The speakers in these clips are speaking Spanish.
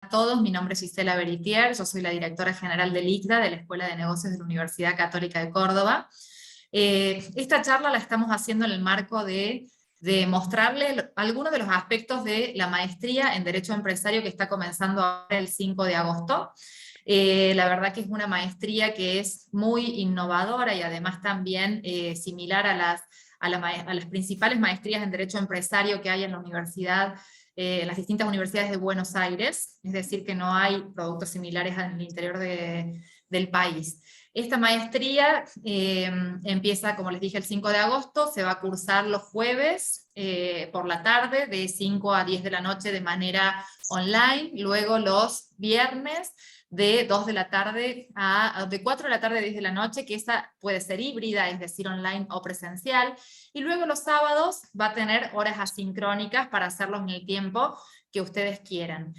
A todos, mi nombre es Gisela Beritier, yo soy la directora general del ICDA, de la Escuela de Negocios de la Universidad Católica de Córdoba. Esta charla la estamos haciendo en el marco de mostrarles algunos de los aspectos de la maestría en Derecho Empresario que está comenzando ahora el 5 de agosto. La verdad que es una maestría que es muy innovadora y además también similar a las principales maestrías en Derecho Empresario que hay en la universidad, en las distintas universidades de Buenos Aires, es decir, que no hay productos similares en el interior del país. Esta maestría empieza, como les dije, el 5 de agosto, se va a cursar los jueves por la tarde, de 5 a 10 de la noche de manera online, luego los viernes de 2 de la tarde de 4 de la tarde a 10 de la noche, que esa puede ser híbrida, es decir, online o presencial, y luego los sábados va a tener horas asincrónicas para hacerlos en el tiempo que ustedes quieran.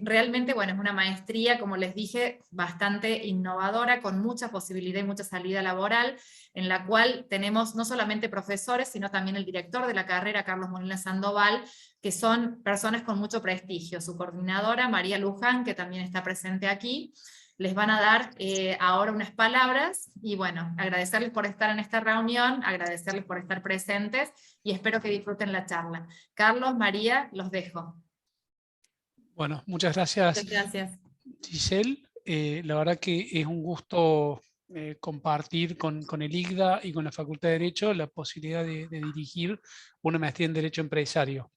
Realmente, bueno, es una maestría, como les dije, bastante innovadora, con mucha posibilidad y mucha salida laboral, en la cual tenemos no solamente profesores, sino también el director de la carrera, Carlos Molina Sandoval, que son personas con mucho prestigio. Su coordinadora, María Luján, que también está presente aquí, les van a dar ahora unas palabras, y bueno, agradecerles por estar en esta reunión, agradecerles por estar presentes, y espero que disfruten la charla. Carlos, María, los dejo. Bueno, muchas gracias, Muchas gracias. Giselle. La verdad que es un gusto compartir con el ICDA y con la Facultad de Derecho la posibilidad de dirigir una maestría en Derecho Empresario.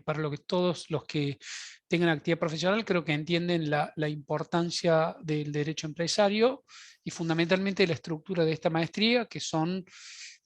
Para lo que todos los que tengan actividad profesional creo que entienden la importancia del derecho empresario y fundamentalmente la estructura de esta maestría, que son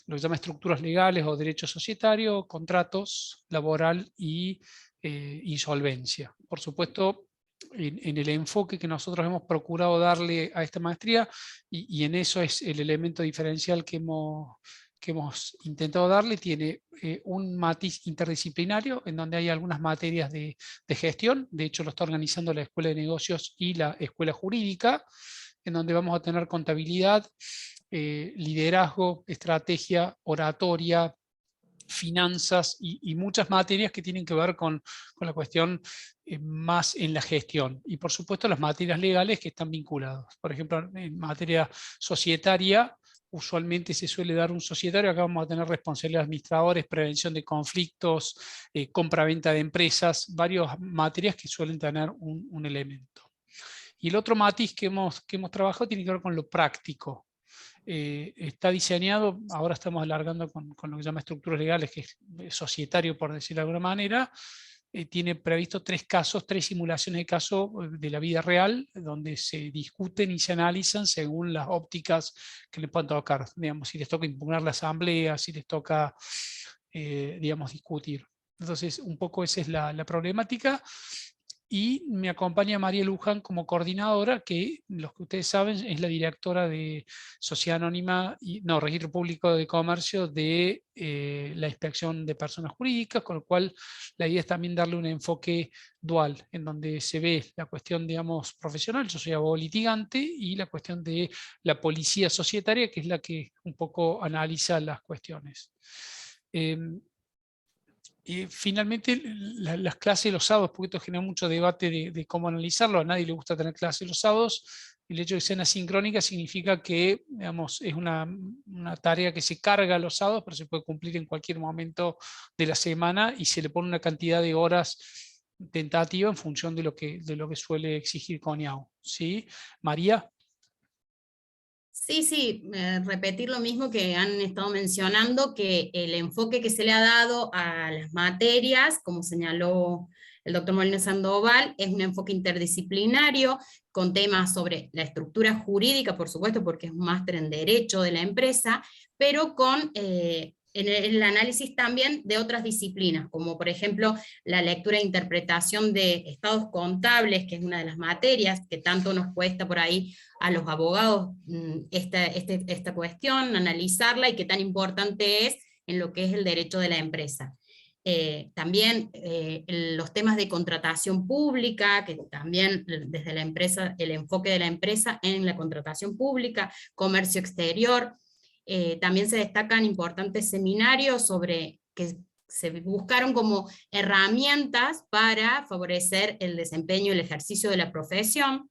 lo que se llama estructuras legales o derecho societario, contratos, laboral y insolvencia. Por supuesto, en el enfoque que nosotros hemos procurado darle a esta maestría, y en eso es el elemento diferencial que hemos intentado darle, tiene un matiz interdisciplinario en donde hay algunas materias de gestión. De hecho lo está organizando la Escuela de Negocios y la Escuela Jurídica, en donde vamos a tener contabilidad, liderazgo, estrategia, oratoria, finanzas y muchas materias que tienen que ver con la cuestión más en la gestión. Y por supuesto las materias legales que están vinculadas. Por ejemplo, en materia societaria, usualmente se suele dar un societario. Acá vamos a tener responsabilidad de administradores, prevención de conflictos, compra-venta de empresas, varias materias que suelen tener un elemento. Y el otro matiz que hemos trabajado tiene que ver con lo práctico. Está diseñado, ahora estamos alargando con lo que se llama estructuras legales, que es societario por decirlo de alguna manera. Tiene previsto 3 casos, 3 simulaciones de caso de la vida real, donde se discuten y se analizan según las ópticas que le puedan tocar. Digamos, si les toca impugnar la asamblea, si les toca digamos, discutir. Entonces, un poco esa es la problemática. Y me acompaña María Luján como coordinadora, que los que ustedes saben es la directora de Sociedad Anónima, Registro Público de Comercio de la Inspección de Personas Jurídicas, con lo cual la idea es también darle un enfoque dual, en donde se ve la cuestión, digamos, profesional, yo soy abogado litigante, y la cuestión de la policía societaria, que es la que un poco analiza las cuestiones. Y finalmente, las clases los sábados, porque esto genera mucho debate de cómo analizarlo. A nadie le gusta tener clases los sábados. El hecho de que sean asincrónicas significa que, digamos, es una tarea que se carga los sábados, pero se puede cumplir en cualquier momento de la semana, y se le pone una cantidad de horas tentativa en función de lo que suele exigir CONIAU. ¿Sí? María. Sí, repetir lo mismo que han estado mencionando, que el enfoque que se le ha dado a las materias, como señaló el doctor Molina Sandoval, es un enfoque interdisciplinario, con temas sobre la estructura jurídica, por supuesto, porque es un máster en Derecho de la empresa, pero con en el análisis también de otras disciplinas, como por ejemplo la lectura e interpretación de estados contables, que es una de las materias que tanto nos cuesta por ahí a los abogados esta cuestión, analizarla, y qué tan importante es en lo que es el derecho de la empresa. También los temas de contratación pública, que también desde la empresa, el enfoque de la empresa en la contratación pública, comercio exterior. También se destacan importantes seminarios sobre que se buscaron como herramientas para favorecer el desempeño y el ejercicio de la profesión,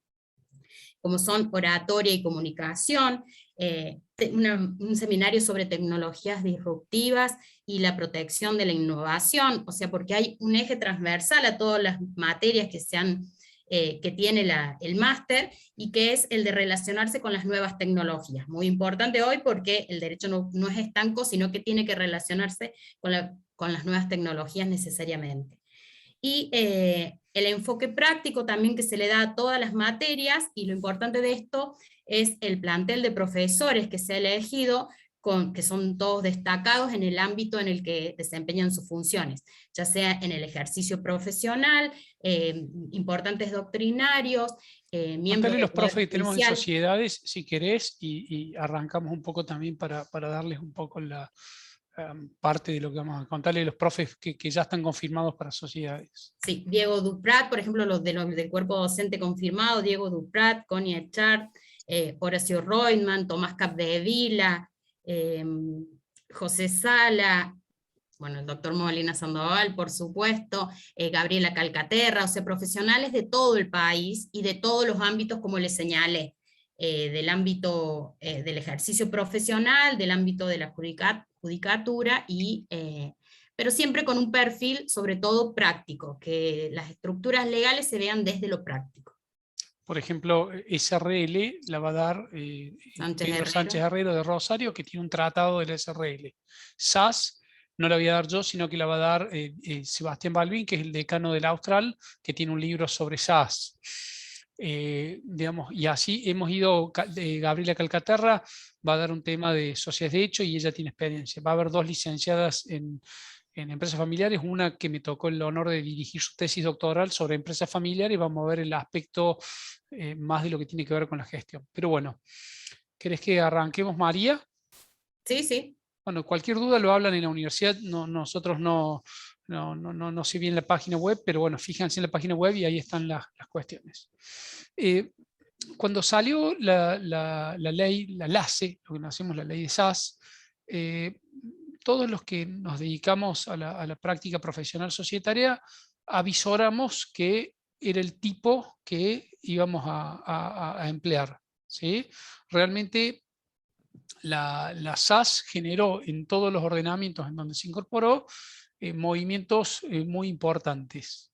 como son oratoria y comunicación, un seminario sobre tecnologías disruptivas y la protección de la innovación, o sea, porque hay un eje transversal a todas las materias que tiene el máster, y que es el de relacionarse con las nuevas tecnologías. Muy importante hoy porque el derecho no es estanco, sino que tiene que relacionarse con las nuevas tecnologías necesariamente. Y el enfoque práctico también que se le da a todas las materias, y lo importante de esto es el plantel de profesores que se ha elegido, que son todos destacados en el ámbito en el que desempeñan sus funciones, ya sea en el ejercicio profesional, importantes doctrinarios, miembros Contale del los Poder profes que tenemos en Judicial. sociedades, si querés, y arrancamos un poco también para darles un poco la parte de lo que vamos a contarle, los profes que ya están confirmados para sociedades. Sí, Diego Duprat, por ejemplo, los del cuerpo docente confirmado, Diego Duprat, Connie Echart, Horacio Reutemann, Tomás Capdevila, José Sala, bueno, el doctor Molina Sandoval, por supuesto, Gabriela Calcaterra, o sea, profesionales de todo el país y de todos los ámbitos, como les señalé, del ámbito del ejercicio profesional, del ámbito de la judicatura, pero siempre con un perfil sobre todo práctico, que las estructuras legales se vean desde lo práctico. Por ejemplo, SRL la va a dar Pedro Sánchez Herrero de Rosario, que tiene un tratado de la SRL. SAS no la voy a dar yo, sino que la va a dar Sebastián Balbín, que es el decano del Austral, que tiene un libro sobre SAS. Digamos, y así hemos ido, Gabriela Calcaterra va a dar un tema de sociedades de hecho, y ella tiene experiencia. Va a haber 2 licenciadas en empresas familiares, una que me tocó el honor de dirigir su tesis doctoral sobre empresas familiares, y vamos a ver el aspecto más de lo que tiene que ver con la gestión. Pero bueno, ¿querés que arranquemos, María? Sí, sí. Bueno, cualquier duda lo hablan en la universidad, nosotros no sé bien la página web, pero bueno, fíjense en la página web y ahí están las cuestiones. Cuando salió la ley, la LACE, lo que conocemos la ley de SAS, todos los que nos dedicamos a la práctica profesional societaria avisoramos que era el tipo que íbamos a emplear, ¿sí? Realmente la SAS generó en todos los ordenamientos en donde se incorporó movimientos muy importantes.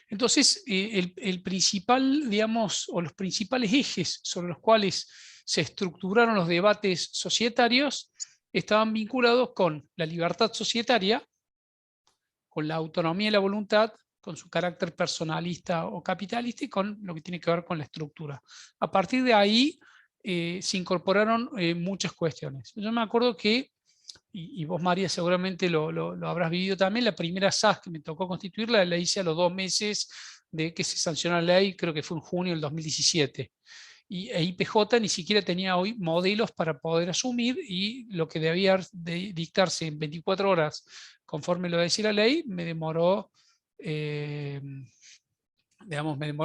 Entonces, el principal, digamos, o los principales ejes sobre los cuales se estructuraron los debates societarios estaban vinculados con la libertad societaria, con la autonomía y la voluntad, con su carácter personalista o capitalista, y con lo que tiene que ver con la estructura. A partir de ahí se incorporaron muchas cuestiones. Yo me acuerdo que, y vos, María, seguramente lo habrás vivido también, la primera SAS que me tocó constituirla la hice a los 2 meses de que se sancionó la ley, creo que fue en junio del 2017. Y IPJ ni siquiera tenía hoy modelos para poder asumir, y lo que debía dictarse en 24 horas, conforme lo decía la ley, me demoró,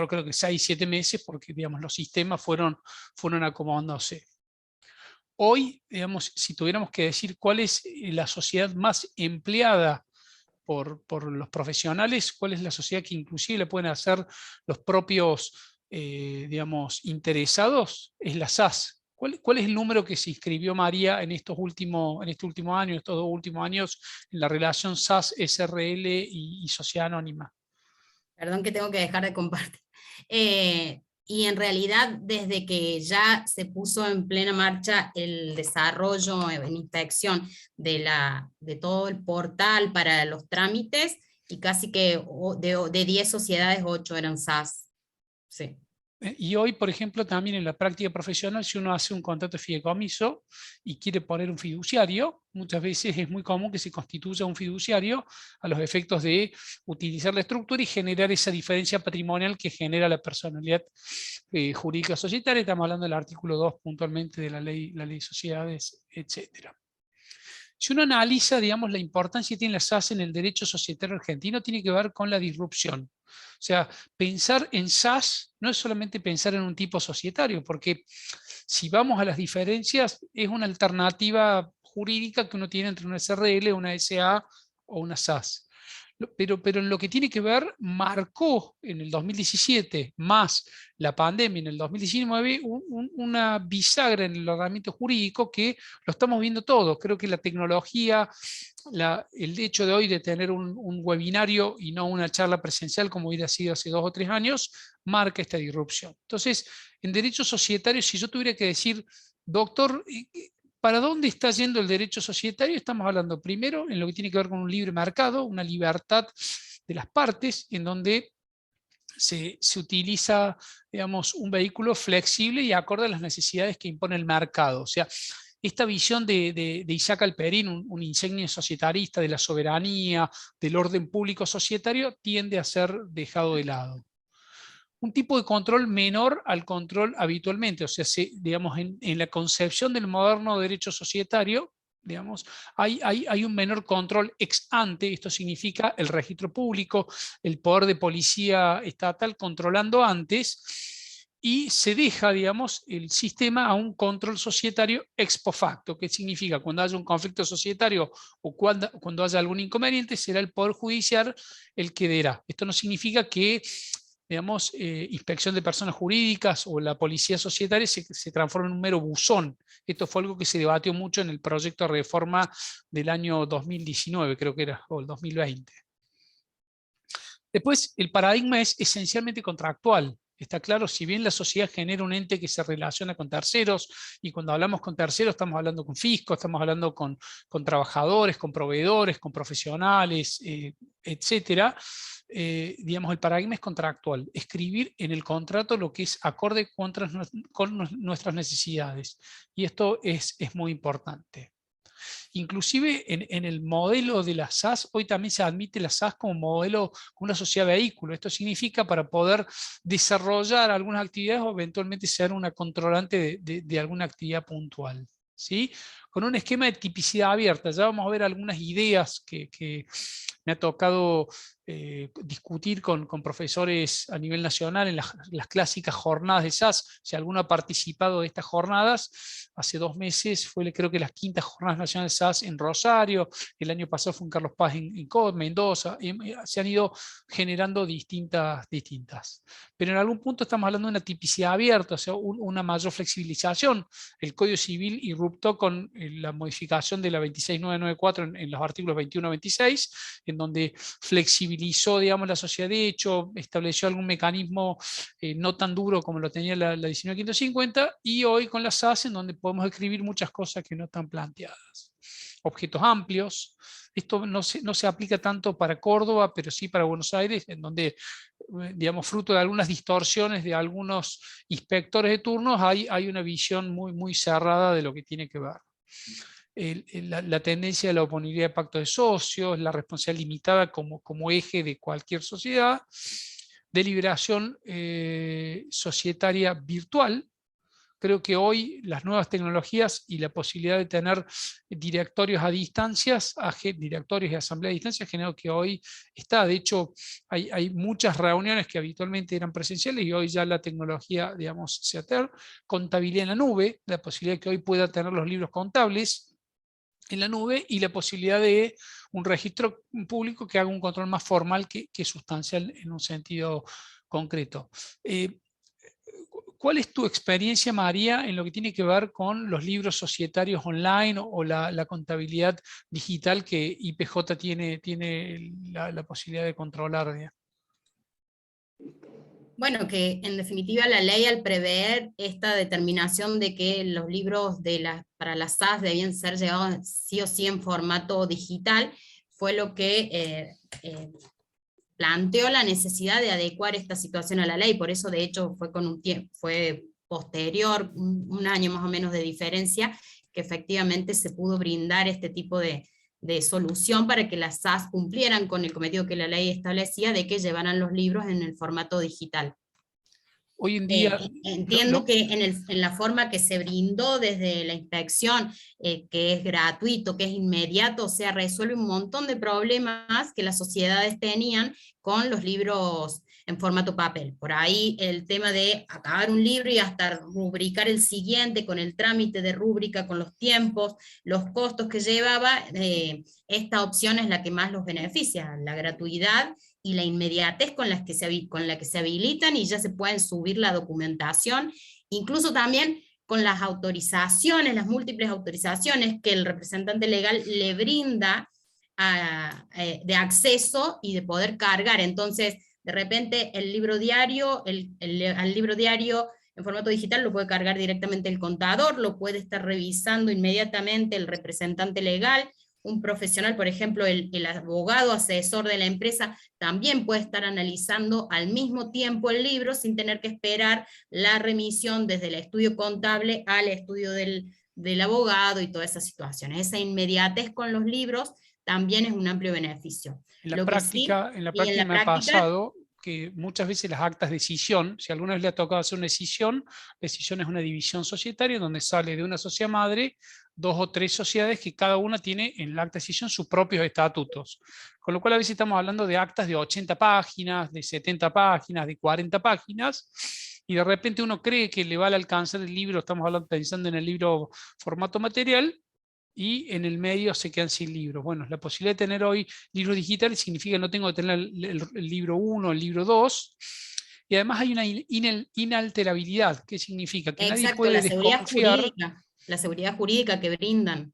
creo que 6, 7 meses, porque digamos, los sistemas fueron acomodándose. Hoy, digamos, si tuviéramos que decir cuál es la sociedad más empleada por los profesionales, cuál es la sociedad que inclusive le pueden hacer los propios digamos, interesados, es la SAS. ¿Cuál es el número que se inscribió, María, en este último año, estos 2 últimos años, en la relación SAS-SRL y Sociedad Anónima? Perdón que tengo que dejar de compartir. Y en realidad, desde que ya se puso en plena marcha el desarrollo en inspección de todo el portal para los trámites, y casi que de 10 sociedades, 8 eran SAS. Sí. Y hoy, por ejemplo, también en la práctica profesional, si uno hace un contrato de fideicomiso y quiere poner un fiduciario, muchas veces es muy común que se constituya un fiduciario a los efectos de utilizar la estructura y generar esa diferencia patrimonial que genera la personalidad jurídica societaria. Estamos hablando del artículo 2 puntualmente de la ley de sociedades, etc. Si uno analiza, digamos, la importancia que tiene la SAS en el derecho societario argentino, tiene que ver con la disrupción. O sea, pensar en SAS no es solamente pensar en un tipo societario, porque si vamos a las diferencias, es una alternativa jurídica que uno tiene entre una SRL, una SA o una SAS. Pero en lo que tiene que ver, marcó en el 2017, más la pandemia en el 2019, una bisagra en el ordenamiento jurídico que lo estamos viendo todos. Creo que la tecnología, el hecho de hoy de tener un webinario y no una charla presencial como hubiera sido hace 2 o 3 años, marca esta disrupción. Entonces, en derecho societario, si yo tuviera que decir, doctor, ¿para dónde está yendo el derecho societario? Estamos hablando primero en lo que tiene que ver con un libre mercado, una libertad de las partes, en donde se utiliza, digamos, un vehículo flexible y acorde a las necesidades que impone el mercado. O sea, esta visión de Isaac Alperín, un insigne societarista de la soberanía, del orden público societario, tiende a ser dejado de lado. Un tipo de control menor al control habitualmente, o sea, digamos, en la concepción del moderno derecho societario, digamos, hay un menor control ex ante. Esto significa el registro público, el poder de policía estatal controlando antes, y se deja, digamos, el sistema a un control societario ex post facto, que significa cuando haya un conflicto societario o cuando haya algún inconveniente, será el Poder Judicial el que dará. Esto no significa que, digamos, inspección de personas jurídicas o la policía societaria se transforma en un mero buzón. Esto fue algo que se debatió mucho en el proyecto de reforma del año 2019, creo que era, o el 2020. Después, el paradigma es esencialmente contractual. Está claro, si bien la sociedad genera un ente que se relaciona con terceros, y cuando hablamos con terceros estamos hablando con fisco, estamos hablando con trabajadores, con proveedores, con profesionales, etcétera. Digamos, el paradigma es contractual, escribir en el contrato lo que es acorde con nuestras necesidades, y esto es muy importante. Inclusive en el modelo de la SAS, hoy también se admite la SAS como modelo, como una sociedad vehículo. Esto significa para poder desarrollar algunas actividades o eventualmente ser una controlante de alguna actividad puntual, ¿sí? Con un esquema de tipicidad abierta. Ya vamos a ver algunas ideas que me ha tocado discutir con profesores a nivel nacional en las clásicas jornadas de SAS. Si alguno ha participado de estas jornadas, hace 2 meses fue, creo que, las 5ª jornadas nacionales de SAS en Rosario, el año pasado fue en Carlos Paz en Mendoza, se han ido generando distintas. Pero en algún punto estamos hablando de una tipicidad abierta, o sea, una mayor flexibilización. El Código Civil irruptó con la modificación de la 26994 en los artículos 21-26, en donde flexibilizó, digamos, la sociedad de hecho, estableció algún mecanismo no tan duro como lo tenía la 19.550, y hoy con la SAS, en donde podemos escribir muchas cosas que no están planteadas. Objetos amplios. Esto no se aplica tanto para Córdoba, pero sí para Buenos Aires, en donde, digamos, fruto de algunas distorsiones de algunos inspectores de turnos, hay una visión muy cerrada de lo que tiene que ver. La tendencia de la oponibilidad de pacto de socios, la responsabilidad limitada como eje de cualquier sociedad, deliberación societaria virtual. Creo que hoy las nuevas tecnologías y la posibilidad de tener directorios a distancias, directorios y asambleas a distancia, generó que hoy está. De hecho, hay muchas reuniones que habitualmente eran presenciales y hoy ya la tecnología, digamos, se ater. Contabilidad en la nube, la posibilidad de que hoy pueda tener los libros contables en la nube, y la posibilidad de un registro público que haga un control más formal que sustancial en un sentido concreto. ¿Cuál es tu experiencia, María, en lo que tiene que ver con los libros societarios online o la contabilidad digital que IPJ tiene la posibilidad de controlar? Bueno, que en definitiva la ley, al prever esta determinación de que los libros para las SAS debían ser llevados sí o sí en formato digital, fue lo que planteó la necesidad de adecuar esta situación a la ley. Por eso, de hecho, fue posterior, un año más o menos de diferencia, que efectivamente se pudo brindar este tipo de solución para que las SAS cumplieran con el cometido que la ley establecía de que llevaran los libros en el formato digital. Hoy en día... Entiendo que en la forma que se brindó desde la inspección, que es gratuito, que es inmediato, o sea, resuelve un montón de problemas que las sociedades tenían con los libros en formato papel. Por ahí el tema de acabar un libro y hasta rubricar el siguiente con el trámite de rúbrica, con los tiempos, los costos que llevaba, esta opción es la que más los beneficia, la gratuidad y la inmediatez con la que se habilitan y ya se pueden subir la documentación, incluso también con las autorizaciones, las múltiples autorizaciones que el representante legal le brinda de acceso y de poder cargar. Entonces, de repente el libro diario, al libro diario en formato digital lo puede cargar directamente el contador, lo puede estar revisando inmediatamente el representante legal, un profesional, por ejemplo, el abogado asesor de la empresa, también puede estar analizando al mismo tiempo el libro sin tener que esperar la remisión desde el estudio contable al estudio del abogado y todas esas situaciones. Esa inmediatez con los libros también es un amplio beneficio. En la práctica me ha pasado que muchas veces las actas de decisión, si alguna vez le ha tocado hacer una decisión es una división societaria donde sale de una sociedad madre 2 o 3 sociedades que cada una tiene en el acta de decisión sus propios estatutos. Con lo cual a veces estamos hablando de actas de 80 páginas, de 70 páginas, de 40 páginas, y de repente uno cree que le va al alcanzar el libro, estamos hablando, pensando en el libro formato material, y en el medio se quedan sin libros. Bueno, la posibilidad de tener hoy libros digitales significa que no tengo que tener el libro 1, el libro 2, y además hay una inalterabilidad. ¿Qué significa? Que nadie puede desconfiar. La seguridad jurídica que brindan.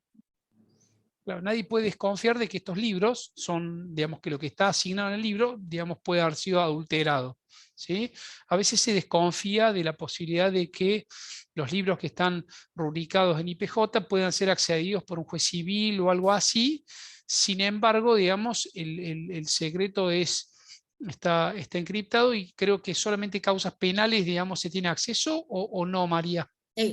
Claro, nadie puede desconfiar de que estos libros son, digamos, que lo que está asignado en el libro, digamos, puede haber sido adulterado, ¿sí? A veces se desconfía de la posibilidad de que los libros que están rubricados en IPJ puedan ser accedidos por un juez civil o algo así. Sin embargo, digamos, el secreto está encriptado, y creo que solamente causas penales, digamos, se tiene acceso, o no, María.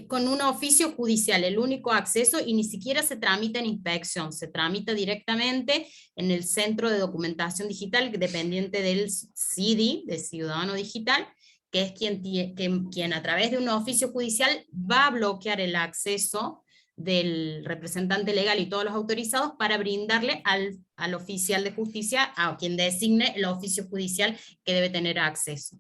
Con un oficio judicial, el único acceso, y ni siquiera se tramita en inspección, se tramita directamente en el Centro de Documentación Digital, dependiente del CIDI, de Ciudadano Digital, que es quien a través de un oficio judicial va a bloquear el acceso del representante legal y todos los autorizados para brindarle al oficial de justicia, a quien designe el oficio judicial que debe tener acceso.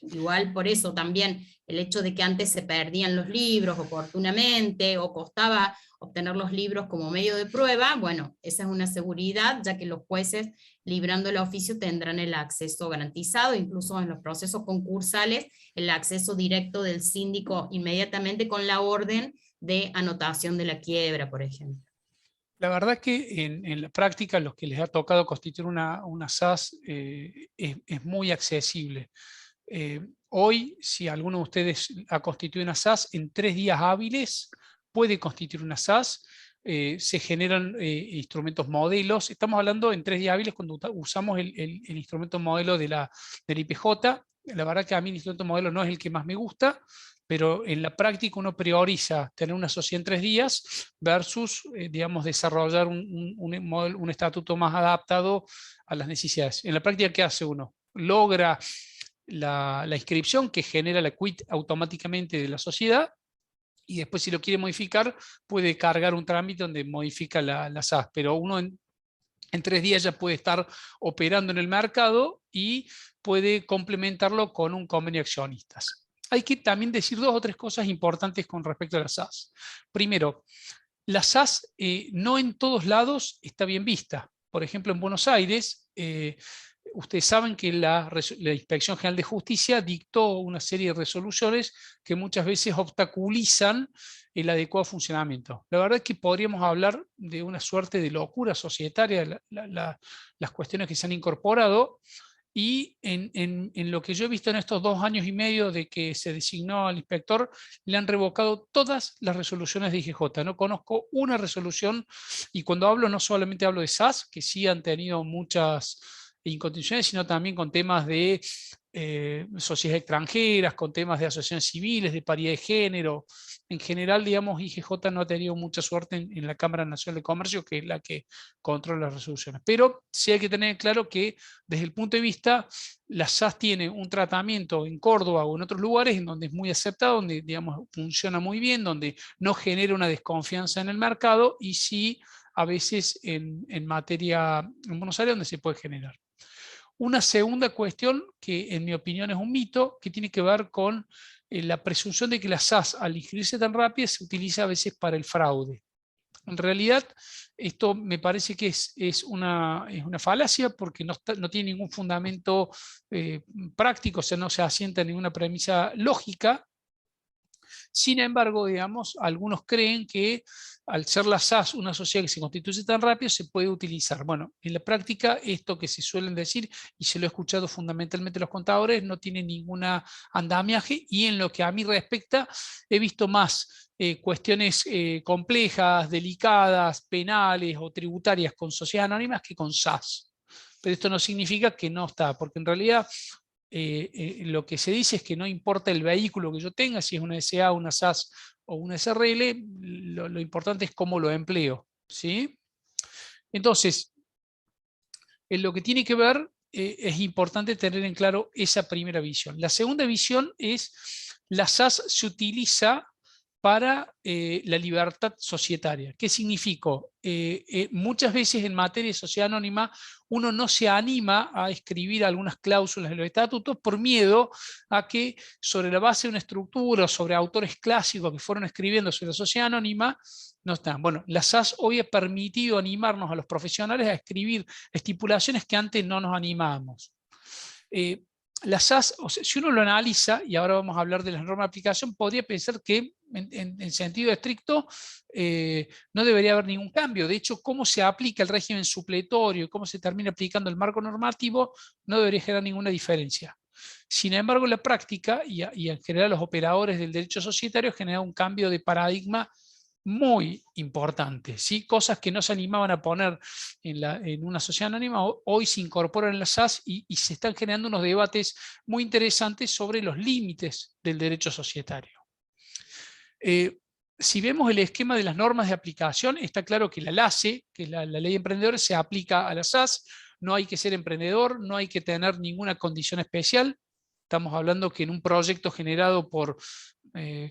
Igual por eso también el hecho de que antes se perdían los libros oportunamente o costaba obtener los libros como medio de prueba, bueno, esa es una seguridad, ya que los jueces librando el oficio tendrán el acceso garantizado, incluso en los procesos concursales, el acceso directo del síndico inmediatamente con la orden de anotación de la quiebra, por ejemplo. La verdad que en la práctica los que les ha tocado constituir una SAS es muy accesible. Hoy, si alguno de ustedes ha constituido una SAS, en 3 días hábiles puede constituir una SAS. Se generan instrumentos modelos. Estamos hablando en 3 días hábiles cuando usamos el instrumento modelo del IPJ. La verdad que a mí el instrumento modelo no es el que más me gusta, pero en la práctica uno prioriza tener una sociedad en 3 días versus, digamos, desarrollar un estatuto más adaptado a las necesidades. En la práctica, ¿qué hace uno? Logra la inscripción que genera la quit automáticamente de la sociedad, y después, si lo quiere modificar, puede cargar un trámite donde modifica la SAS, pero uno en 3 días ya puede estar operando en el mercado y puede complementarlo con un convenio de accionistas. Hay que también decir 2 o 3 cosas importantes con respecto a la SAS. Primero, la SAS no en todos lados está bien vista. Por ejemplo, en Buenos Aires, ustedes saben que la Inspección General de Justicia dictó una serie de resoluciones que muchas veces obstaculizan el adecuado funcionamiento. La verdad es que podríamos hablar de una suerte de locura societaria, las cuestiones que se han incorporado, y en lo que yo he visto en estos 2 años y medio de que se designó al inspector, le han revocado todas las resoluciones de IGJ. No conozco una resolución, y cuando hablo no solamente hablo de SAS, que sí han tenido muchas inconstituciones, sino también con temas de sociedades extranjeras, con temas de asociaciones civiles, de paridad de género. En general, digamos, IGJ no ha tenido mucha suerte en la Cámara Nacional de Comercio, que es la que controla las resoluciones. Pero sí hay que tener claro que desde el punto de vista, la SAS tiene un tratamiento en Córdoba o en otros lugares en donde es muy aceptado, donde, digamos, funciona muy bien, donde no genera una desconfianza en el mercado, y sí a veces en materia en Buenos Aires donde se puede generar. Una segunda cuestión, que en mi opinión es un mito, que tiene que ver con la presunción de que la SAS, al inscribirse tan rápido, se utiliza a veces para el fraude. En realidad, esto me parece que es una falacia, porque no tiene ningún fundamento práctico, o sea, no se asienta en ninguna premisa lógica. Sin embargo, digamos, algunos creen que al ser la SAS una sociedad que se constituye tan rápido, se puede utilizar. Bueno, en la práctica, esto que se suelen decir, y se lo he escuchado fundamentalmente los contadores, no tiene ninguna andamiaje, y en lo que a mí respecta, he visto más cuestiones complejas, delicadas, penales o tributarias con sociedades anónimas que con SAS. Pero esto no significa que no está, porque en realidad lo que se dice es que no importa el vehículo que yo tenga, si es una SA, una SAS o una SRL, lo importante es cómo lo empleo, ¿sí? Entonces, en lo que tiene que ver, es importante tener en claro esa primera visión. La segunda visión es, la SAS se utiliza para la libertad societaria. ¿Qué significa? Muchas veces en materia de sociedad anónima uno no se anima a escribir algunas cláusulas de los estatutos por miedo a que sobre la base de una estructura o sobre autores clásicos que fueron escribiendo sobre la sociedad anónima, no están. Bueno, la SAS hoy ha permitido animarnos a los profesionales a escribir estipulaciones que antes no nos animábamos. La SAS, o sea, si uno lo analiza, y ahora vamos a hablar de las normas de aplicación, podría pensar que en sentido estricto no debería haber ningún cambio. De hecho, cómo se aplica el régimen supletorio y cómo se termina aplicando el marco normativo no debería generar ninguna diferencia. Sin embargo, en la práctica y en general los operadores del derecho societario generan un cambio de paradigma muy importante, ¿sí? Cosas que no se animaban a poner en una sociedad anónima, hoy se incorporan en la SAS y se están generando unos debates muy interesantes sobre los límites del derecho societario. Si vemos el esquema de las normas de aplicación, está claro que la LACE, que es la Ley de Emprendedores, se aplica a la SAS, no hay que ser emprendedor, no hay que tener ninguna condición especial. Estamos hablando que en un proyecto generado por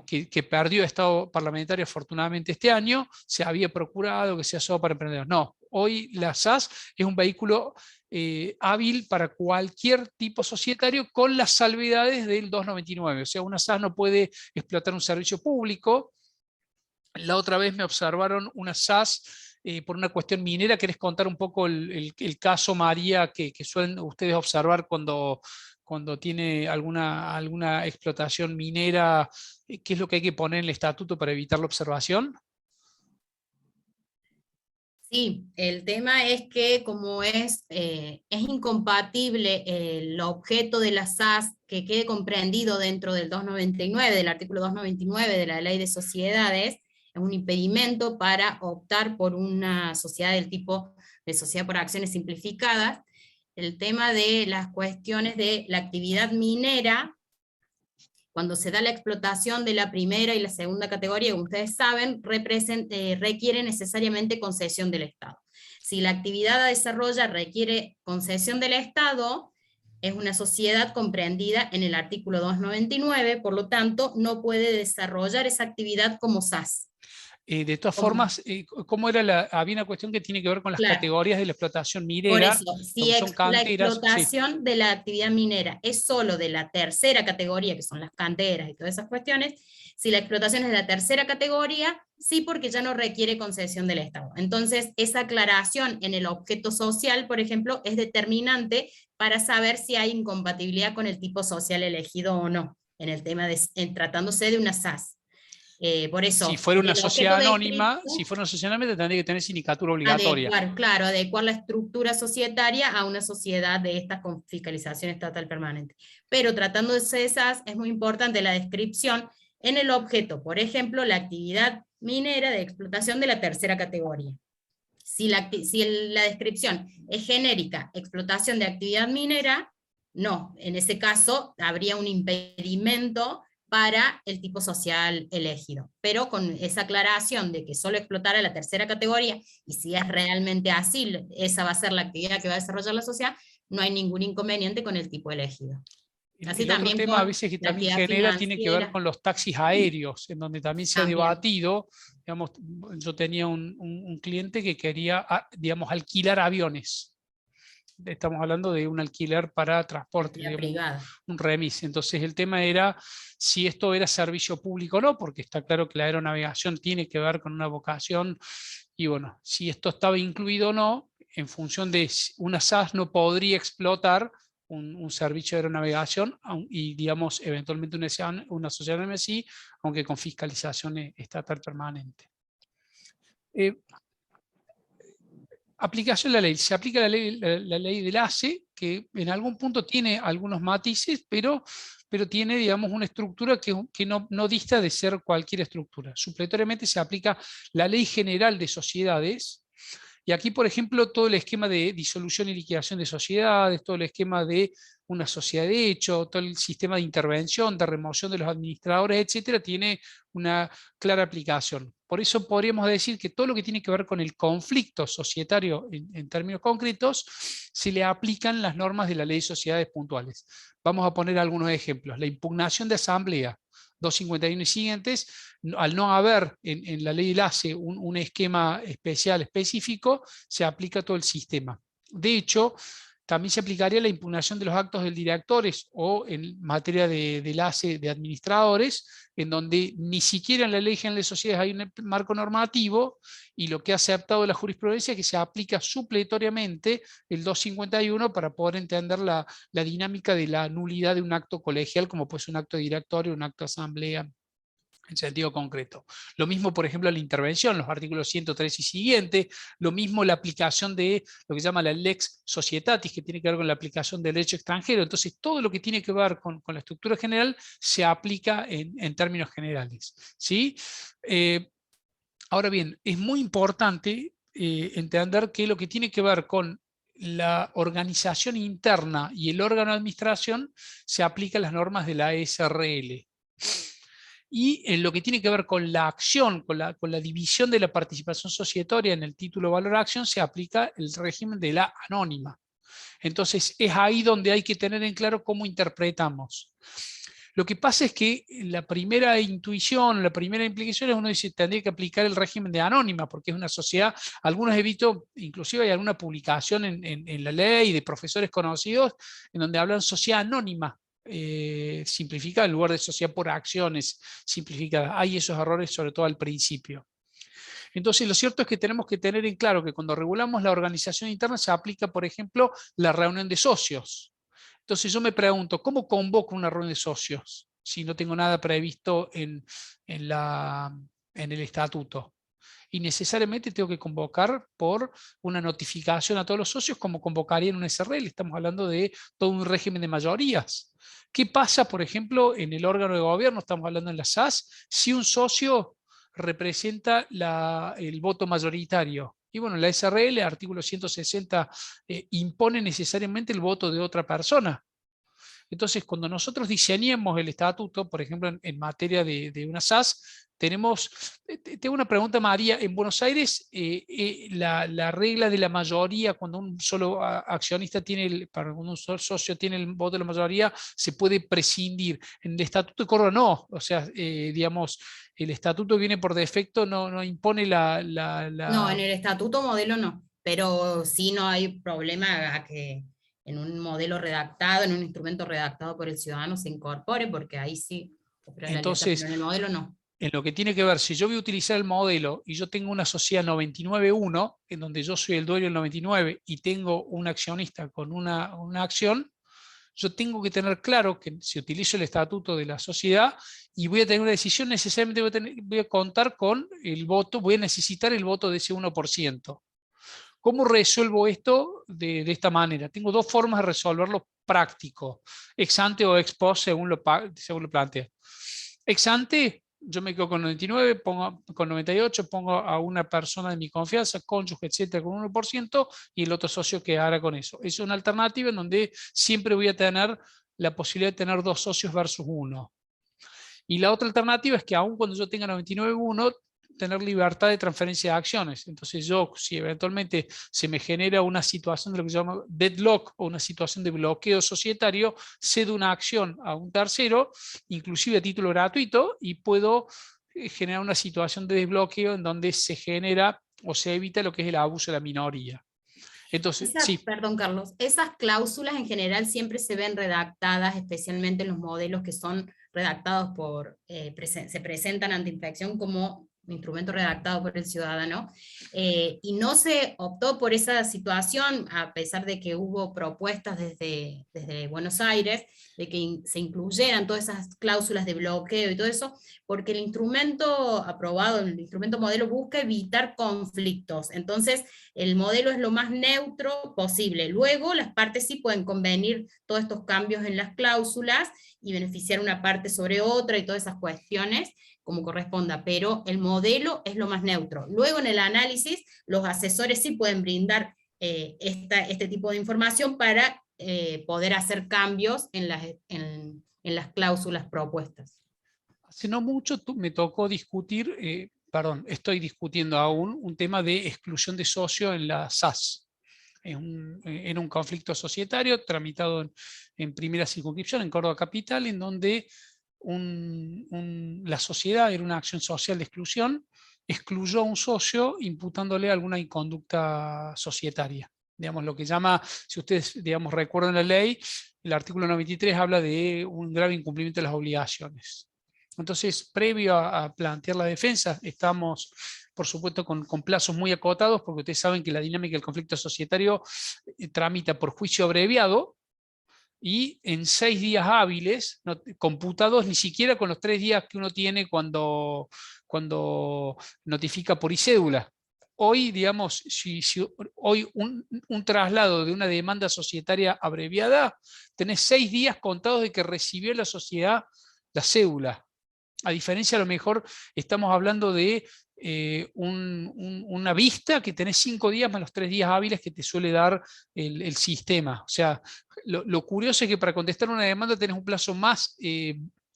que perdió estado parlamentario afortunadamente este año, se había procurado que sea solo para emprendedores. No, hoy la SAS es un vehículo hábil para cualquier tipo societario con las salvedades del 299. O sea, una SAS no puede explotar un servicio público. La otra vez me observaron una SAS por una cuestión minera. ¿Querés contar un poco el caso, María, que suelen ustedes observar cuando tiene alguna explotación minera? ¿Qué es lo que hay que poner en el estatuto para evitar la observación? Sí, el tema es que como es incompatible el objeto de la SAS que quede comprendido dentro del 299, del artículo 299 de la Ley de Sociedades, es un impedimento para optar por una sociedad del tipo de sociedad por acciones simplificadas. El tema de las cuestiones de la actividad minera, cuando se da la explotación de la primera y la segunda categoría, como ustedes saben, requiere necesariamente concesión del Estado. Si la actividad a desarrollar requiere concesión del Estado, es una sociedad comprendida en el artículo 299, por lo tanto, no puede desarrollar esa actividad como SAS. De todas formas, ¿cómo era había una cuestión que tiene que ver con las Claro. categorías de la explotación minera? Por eso, si son canteras, la explotación de la actividad minera es solo de la tercera categoría, que son las canteras y todas esas cuestiones, si la explotación es de la tercera categoría, sí, porque ya no requiere concesión del Estado. Entonces, esa aclaración en el objeto social, por ejemplo, es determinante para saber si hay incompatibilidad con el tipo social elegido o no, en el tema tratándose de una SAS. Por eso, si fuera una sociedad anónima, tendría que tener sindicatura obligatoria. Adecuar la estructura societaria a una sociedad de estas con fiscalización estatal permanente. Pero tratándose de esas, es muy importante la descripción en el objeto, por ejemplo, la actividad minera de explotación de la tercera categoría. Si la descripción es genérica, explotación de actividad minera, no, en ese caso habría un impedimento para el tipo social elegido, pero con esa aclaración de que solo explotará la tercera categoría, y si es realmente así, esa va a ser la actividad que va a desarrollar la sociedad, no hay ningún inconveniente con el tipo elegido. Así el otro tema a veces que también genera tiene que ver con los taxis aéreos, en donde también se ha debatido. Digamos, yo tenía un cliente que quería, digamos, alquilar aviones. estamos hablando de un alquiler para transporte, digamos, privada. un remis. Entonces el tema era si esto era servicio público o no, porque está claro que la aeronavegación tiene que ver con una vocación, y bueno, si esto estaba incluido o no, en función de una SAS no podría explotar un servicio de aeronavegación y, digamos, eventualmente una sociedad de MSI, aunque con fiscalización estatal permanente. Aplicación de la ley. Se aplica la ley del ACE, que en algún punto tiene algunos matices, pero tiene, digamos, una estructura que no dista de ser cualquier estructura. Supletoriamente se aplica la Ley General de Sociedades, y aquí, por ejemplo, todo el esquema de disolución y liquidación de sociedades, todo el esquema de una sociedad de hecho, todo el sistema de intervención, de remoción de los administradores, etcétera, tiene una clara aplicación. Por eso podríamos decir que todo lo que tiene que ver con el conflicto societario en términos concretos, se le aplican las normas de la ley de sociedades puntuales. Vamos a poner algunos ejemplos. La impugnación de asamblea, 251 y siguientes, al no haber en la ley del ACE un esquema especial específico, se aplica todo el sistema. De hecho, también se aplicaría la impugnación de los actos del directores o en materia del ACE de administradores, en donde ni siquiera en la Ley General de Sociedades hay un marco normativo, y lo que ha aceptado la jurisprudencia es que se aplica supletoriamente el 251 para poder entender la dinámica de la nulidad de un acto colegial, como puede ser un acto de directorio, un acto de asamblea, en sentido concreto. Lo mismo, por ejemplo, la intervención, los artículos 103 y siguiente, lo mismo la aplicación de lo que se llama la lex societatis, que tiene que ver con la aplicación del derecho extranjero. Entonces, todo lo que tiene que ver con la estructura general se aplica en términos generales, ¿sí? Ahora bien, es muy importante entender que lo que tiene que ver con la organización interna y el órgano de administración se aplican las normas de la SRL. Y en lo que tiene que ver con la acción, con la división de la participación societaria en el título valor acción, se aplica el régimen de la anónima. Entonces es ahí donde hay que tener en claro cómo interpretamos. Lo que pasa es que la primera intuición, la primera implicación es uno dice, tendría que aplicar el régimen de anónima, porque es una sociedad. Algunos he visto, inclusive hay alguna publicación en la ley de profesores conocidos, en donde hablan sociedad anónima. Simplificada en lugar de sociedad por acciones simplificadas. Hay esos errores, sobre todo al principio. Entonces, lo cierto es que tenemos que tener en claro que cuando regulamos la organización interna se aplica, por ejemplo, la reunión de socios. Entonces yo me pregunto, ¿cómo convoco una reunión de socios si no tengo nada previsto en el estatuto? Y necesariamente tengo que convocar por una notificación a todos los socios, como convocaría en un SRL. Estamos hablando de todo un régimen de mayorías. ¿Qué pasa, por ejemplo, en el órgano de gobierno? Estamos hablando en la SAS, si un socio representa el voto mayoritario. Y bueno, la SRL, artículo 160, impone necesariamente el voto de otra persona. Entonces, cuando nosotros diseñemos el estatuto, por ejemplo, en materia de una SAS, tengo una pregunta, María. En Buenos Aires, la regla de la mayoría, cuando un solo accionista cuando un solo socio tiene el voto de la mayoría, se puede prescindir. En el estatuto de Córdoba no, o sea, digamos, el estatuto viene por defecto, no impone No, en el estatuto modelo no, pero sí no hay problema a que en un modelo redactado, en un instrumento redactado por el ciudadano se incorpore, porque ahí sí opera la libertad, pero en el modelo no. En lo que tiene que ver, si yo voy a utilizar el modelo y yo tengo una sociedad 99-1, en donde yo soy el dueño del 99 y tengo un accionista con una acción, yo tengo que tener claro que si utilizo el estatuto de la sociedad y voy a tener una decisión, necesariamente voy a contar con el voto, voy a necesitar el voto de ese 1%. ¿Cómo resuelvo esto de esta manera? Tengo dos formas de resolverlo práctico, ex ante o ex post, según lo plantea. Ex ante, yo me quedo con 99, con 98, pongo a una persona de mi confianza, cónyuge, etcétera, con 1%, y el otro socio que hará con eso. Es una alternativa en donde siempre voy a tener la posibilidad de tener dos socios versus uno. Y la otra alternativa es que aun cuando yo tenga 99-1, tener libertad de transferencia de acciones. Entonces yo, si eventualmente se me genera una situación de lo que se llama deadlock o una situación de bloqueo societario, cedo una acción a un tercero, inclusive a título gratuito, y puedo generar una situación de desbloqueo en donde se genera o se evita lo que es el abuso de la minoría. Entonces, sí. Perdón, Carlos, esas cláusulas en general siempre se ven redactadas, especialmente en los modelos que son redactados se presentan ante inspección como instrumento redactado por el ciudadano, y no se optó por esa situación, a pesar de que hubo propuestas desde Buenos Aires, de que se incluyeran todas esas cláusulas de bloqueo y todo eso, porque el instrumento aprobado, el instrumento modelo, busca evitar conflictos. Entonces, el modelo es lo más neutro posible. Luego, las partes sí pueden convenir todos estos cambios en las cláusulas y beneficiar una parte sobre otra y todas esas cuestiones como corresponda, pero el modelo es lo más neutro. Luego, en el análisis, los asesores sí pueden brindar este tipo de información para poder hacer cambios en las cláusulas propuestas. Hace no mucho me tocó discutir, estoy discutiendo aún un tema de exclusión de socio en la SAS. En un conflicto societario tramitado en primera circunscripción en Córdoba Capital, en donde la sociedad, era una acción social de exclusión, excluyó a un socio imputándole alguna inconducta societaria. Digamos, lo que llama, si ustedes recuerdan la ley, el artículo 93 habla de un grave incumplimiento de las obligaciones. Entonces, previo a plantear la defensa, estamos, por supuesto, con plazos muy acotados, porque ustedes saben que la dinámica del conflicto societario tramita por juicio abreviado, y en 6 días hábiles, computados ni siquiera con los 3 días que uno tiene cuando notifica por e-cédula. Hoy, digamos, hoy un traslado de una demanda societaria abreviada, tenés 6 días contados de que recibió la sociedad la cédula. A diferencia, a lo mejor estamos hablando de una vista que tenés 5 días más los 3 días hábiles que te suele dar el sistema. O sea, lo curioso es que para contestar una demanda tenés un plazo más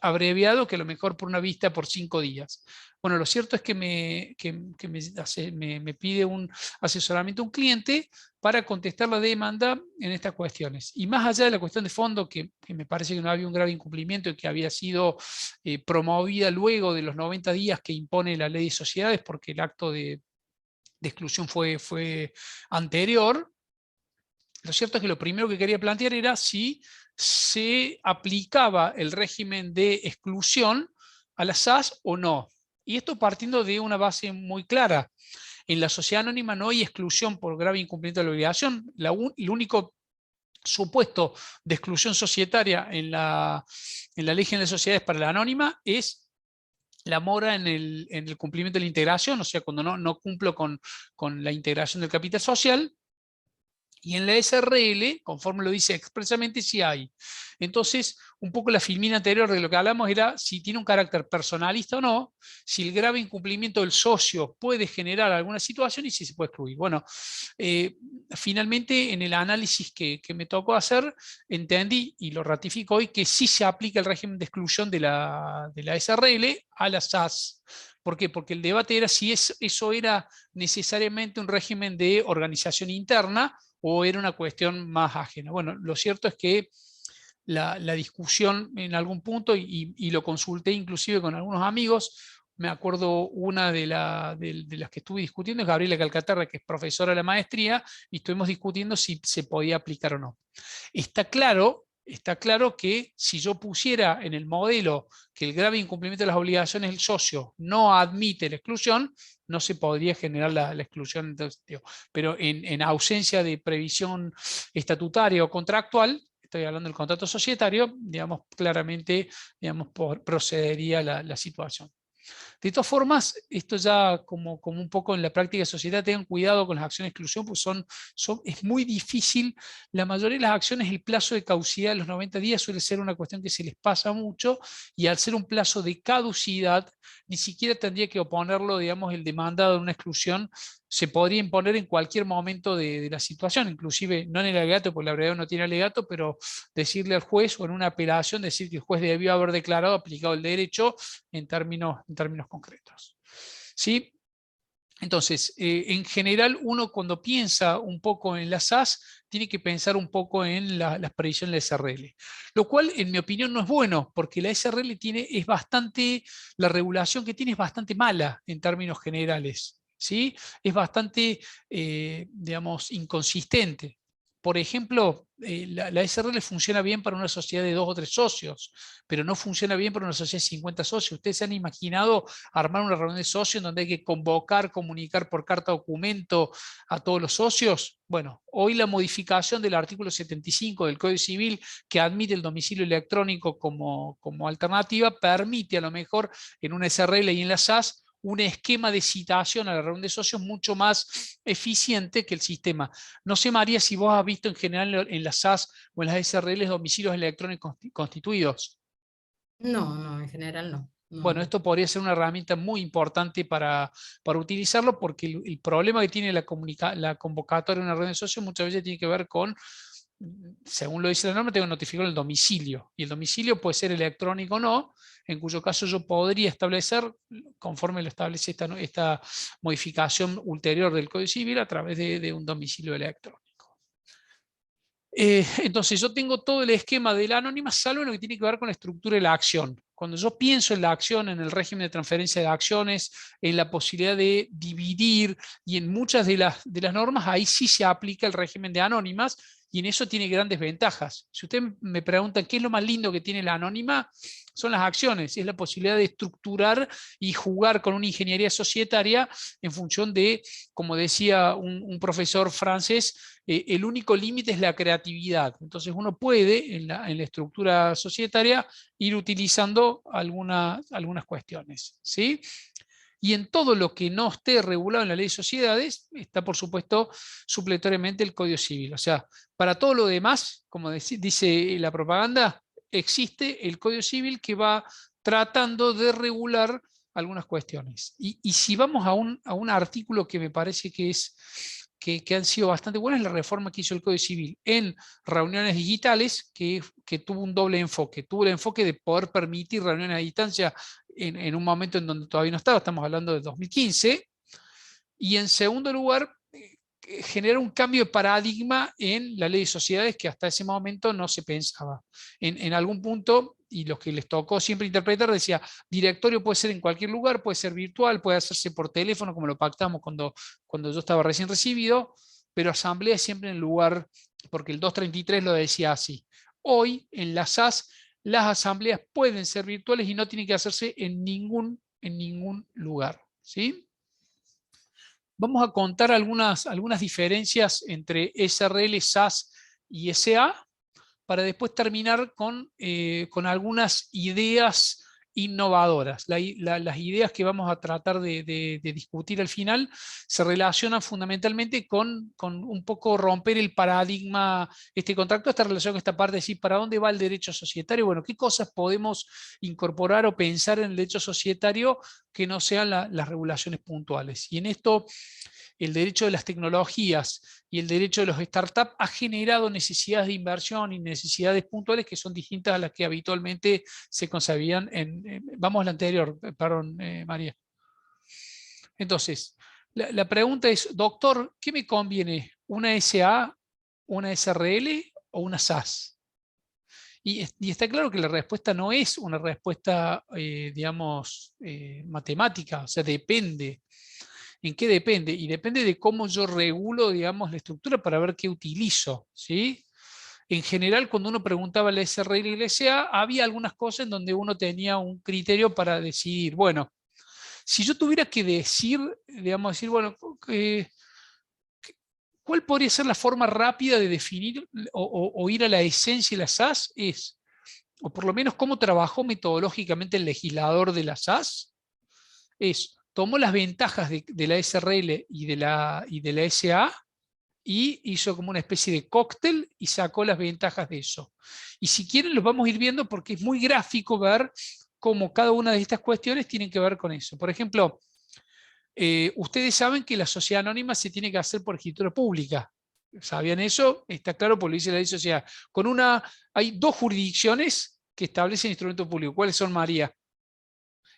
abreviado que a lo mejor por una vista por 5 días. Bueno, lo cierto es que me pide un asesoramiento un cliente para contestar la demanda en estas cuestiones. Y más allá de la cuestión de fondo, que me parece que no había un grave incumplimiento y que había sido promovida luego de los 90 días que impone la ley de sociedades, porque el acto de exclusión fue anterior. Lo cierto es que lo primero que quería plantear era si se aplicaba el régimen de exclusión a la SAS o no. Y esto partiendo de una base muy clara. En la sociedad anónima no hay exclusión por grave incumplimiento de la obligación. El único supuesto de exclusión societaria en la Ley General de Sociedades para la anónima es la mora en el cumplimiento de la integración, o sea, cuando no cumplo con la integración del capital social. Y en la SRL, conforme lo dice expresamente, sí hay. Entonces, un poco la filmina anterior de lo que hablamos era si tiene un carácter personalista o no, si el grave incumplimiento del socio puede generar alguna situación y si se puede excluir. Bueno, finalmente en el análisis que me tocó hacer, entendí y lo ratifico hoy que sí se aplica el régimen de exclusión de la SRL a la SAS. ¿Por qué? Porque el debate era si eso era necesariamente un régimen de organización interna o era una cuestión más ajena. Bueno, lo cierto es que la discusión en algún punto, y lo consulté inclusive con algunos amigos, me acuerdo una de las que estuve discutiendo es Gabriela Calcaterra, que es profesora de la maestría, y estuvimos discutiendo si se podía aplicar o no. Está claro que si yo pusiera en el modelo que el grave incumplimiento de las obligaciones del socio no admite la exclusión, no se podría generar la exclusión. Pero en ausencia de previsión estatutaria o contractual, estoy hablando del contrato societario, digamos, claramente procedería la situación. De todas formas, esto ya como un poco en la práctica de sociedad, tengan cuidado con las acciones de exclusión, pues es muy difícil. La mayoría de las acciones, el plazo de caducidad de los 90 días suele ser una cuestión que se les pasa mucho, y al ser un plazo de caducidad, ni siquiera tendría que oponerlo, digamos, el demandado de una exclusión, se podría imponer en cualquier momento de la situación, inclusive no en el alegato, porque la brevedad no tiene alegato, pero decirle al juez o en una apelación, decir que el juez debió haber declarado aplicado el derecho en términos concretos. ¿Sí? Entonces, en general, uno cuando piensa un poco en la SAS, tiene que pensar un poco en las previsiones de la SRL. Lo cual, en mi opinión, no es bueno, porque la SRL la regulación que tiene es bastante mala en términos generales. ¿sí? Es bastante, digamos, inconsistente. Por ejemplo, la SRL funciona bien para una sociedad de 2 o 3 socios, pero no funciona bien para una sociedad de 50 socios. ¿Ustedes se han imaginado armar una reunión de socios en donde hay que convocar, comunicar por carta documento a todos los socios? Bueno, hoy la modificación del artículo 75 del Código Civil, que admite el domicilio electrónico como alternativa, permite a lo mejor en una SRL y en la SAS un esquema de citación a la reunión de socios mucho más eficiente que el sistema. No sé, María, si vos has visto en general en las SAS o en las SRLs domicilios electrónicos constituidos. No, no, en general no. Bueno, esto podría ser una herramienta muy importante para utilizarlo, porque el problema que tiene la convocatoria de una reunión de socios muchas veces tiene que ver con, según lo dice la norma, tengo que notificar el domicilio, y el domicilio puede ser electrónico o no, en cuyo caso yo podría establecer, conforme lo establece esta modificación ulterior del Código Civil, a través de un domicilio electrónico. Entonces yo tengo todo el esquema de la anónima, salvo lo que tiene que ver con la estructura de la acción. Cuando yo pienso en la acción, en el régimen de transferencia de acciones, en la posibilidad de dividir, y en muchas de las normas, ahí sí se aplica el régimen de anónimas, y en eso tiene grandes ventajas. Si ustedes me preguntan qué es lo más lindo que tiene la anónima, son las acciones, es la posibilidad de estructurar y jugar con una ingeniería societaria en función de, como decía un profesor francés, el único límite es la creatividad. Entonces uno puede en la estructura societaria ir utilizando algunas cuestiones, ¿sí? Y en todo lo que no esté regulado en la ley de sociedades, está por supuesto supletoriamente el Código Civil. O sea, para todo lo demás, como dice la propaganda, existe el Código Civil que va tratando de regular algunas cuestiones. Y si vamos a un artículo que me parece que han sido bastante buenas, la reforma que hizo el Código Civil en reuniones digitales, que tuvo un doble enfoque. Tuvo el enfoque de poder permitir reuniones a distancia en un momento en donde todavía no estamos hablando de 2015, y en segundo lugar, genera un cambio de paradigma en la ley de sociedades que hasta ese momento no se pensaba. En algún punto, y los que les tocó siempre interpretar, decía, directorio puede ser en cualquier lugar, puede ser virtual, puede hacerse por teléfono, como lo pactamos cuando yo estaba recién recibido, pero asamblea siempre en el lugar, porque el 233 lo decía así. Hoy, en la SAS, las asambleas pueden ser virtuales y no tienen que hacerse en ningún lugar, ¿sí? Vamos a contar algunas diferencias entre SRL, SAS y SA, para después terminar con algunas ideas innovadoras. Las ideas que vamos a tratar de discutir al final se relacionan fundamentalmente con un poco romper el paradigma. Este contrato está relacionado con esta parte de decir, ¿para dónde va el derecho societario? Bueno, ¿qué cosas podemos incorporar o pensar en el derecho societario que no sean las regulaciones puntuales? Y en esto, el derecho de las tecnologías y el derecho de los startups ha generado necesidades de inversión y necesidades puntuales que son distintas a las que habitualmente se concebían vamos a la anterior, perdón, María. Entonces, la pregunta es, doctor, ¿qué me conviene? ¿Una SA, una SRL o una SAS? Y está claro que la respuesta no es una respuesta, digamos, matemática, o sea, depende. ¿En qué depende? Y depende de cómo yo regulo, digamos, la estructura para ver qué utilizo, ¿sí? En general, cuando uno preguntaba la SRL y la SA, había algunas cosas en donde uno tenía un criterio para decidir. Bueno, si yo tuviera que decir, digamos, bueno, ¿cuál podría ser la forma rápida de definir o ir a la esencia de la SAS? O por lo menos cómo trabajó metodológicamente el legislador de la SAS, tomó las ventajas de la SRL y de la SA y hizo como una especie de cóctel y sacó las ventajas de eso. Y si quieren los vamos a ir viendo porque es muy gráfico ver cómo cada una de estas cuestiones tienen que ver con eso. Por ejemplo, ustedes saben que la sociedad anónima se tiene que hacer por escritura pública. ¿Sabían eso? Está claro porque lo dice la ley de sociedad. Hay 2 jurisdicciones que establecen instrumento público. ¿Cuáles son, María?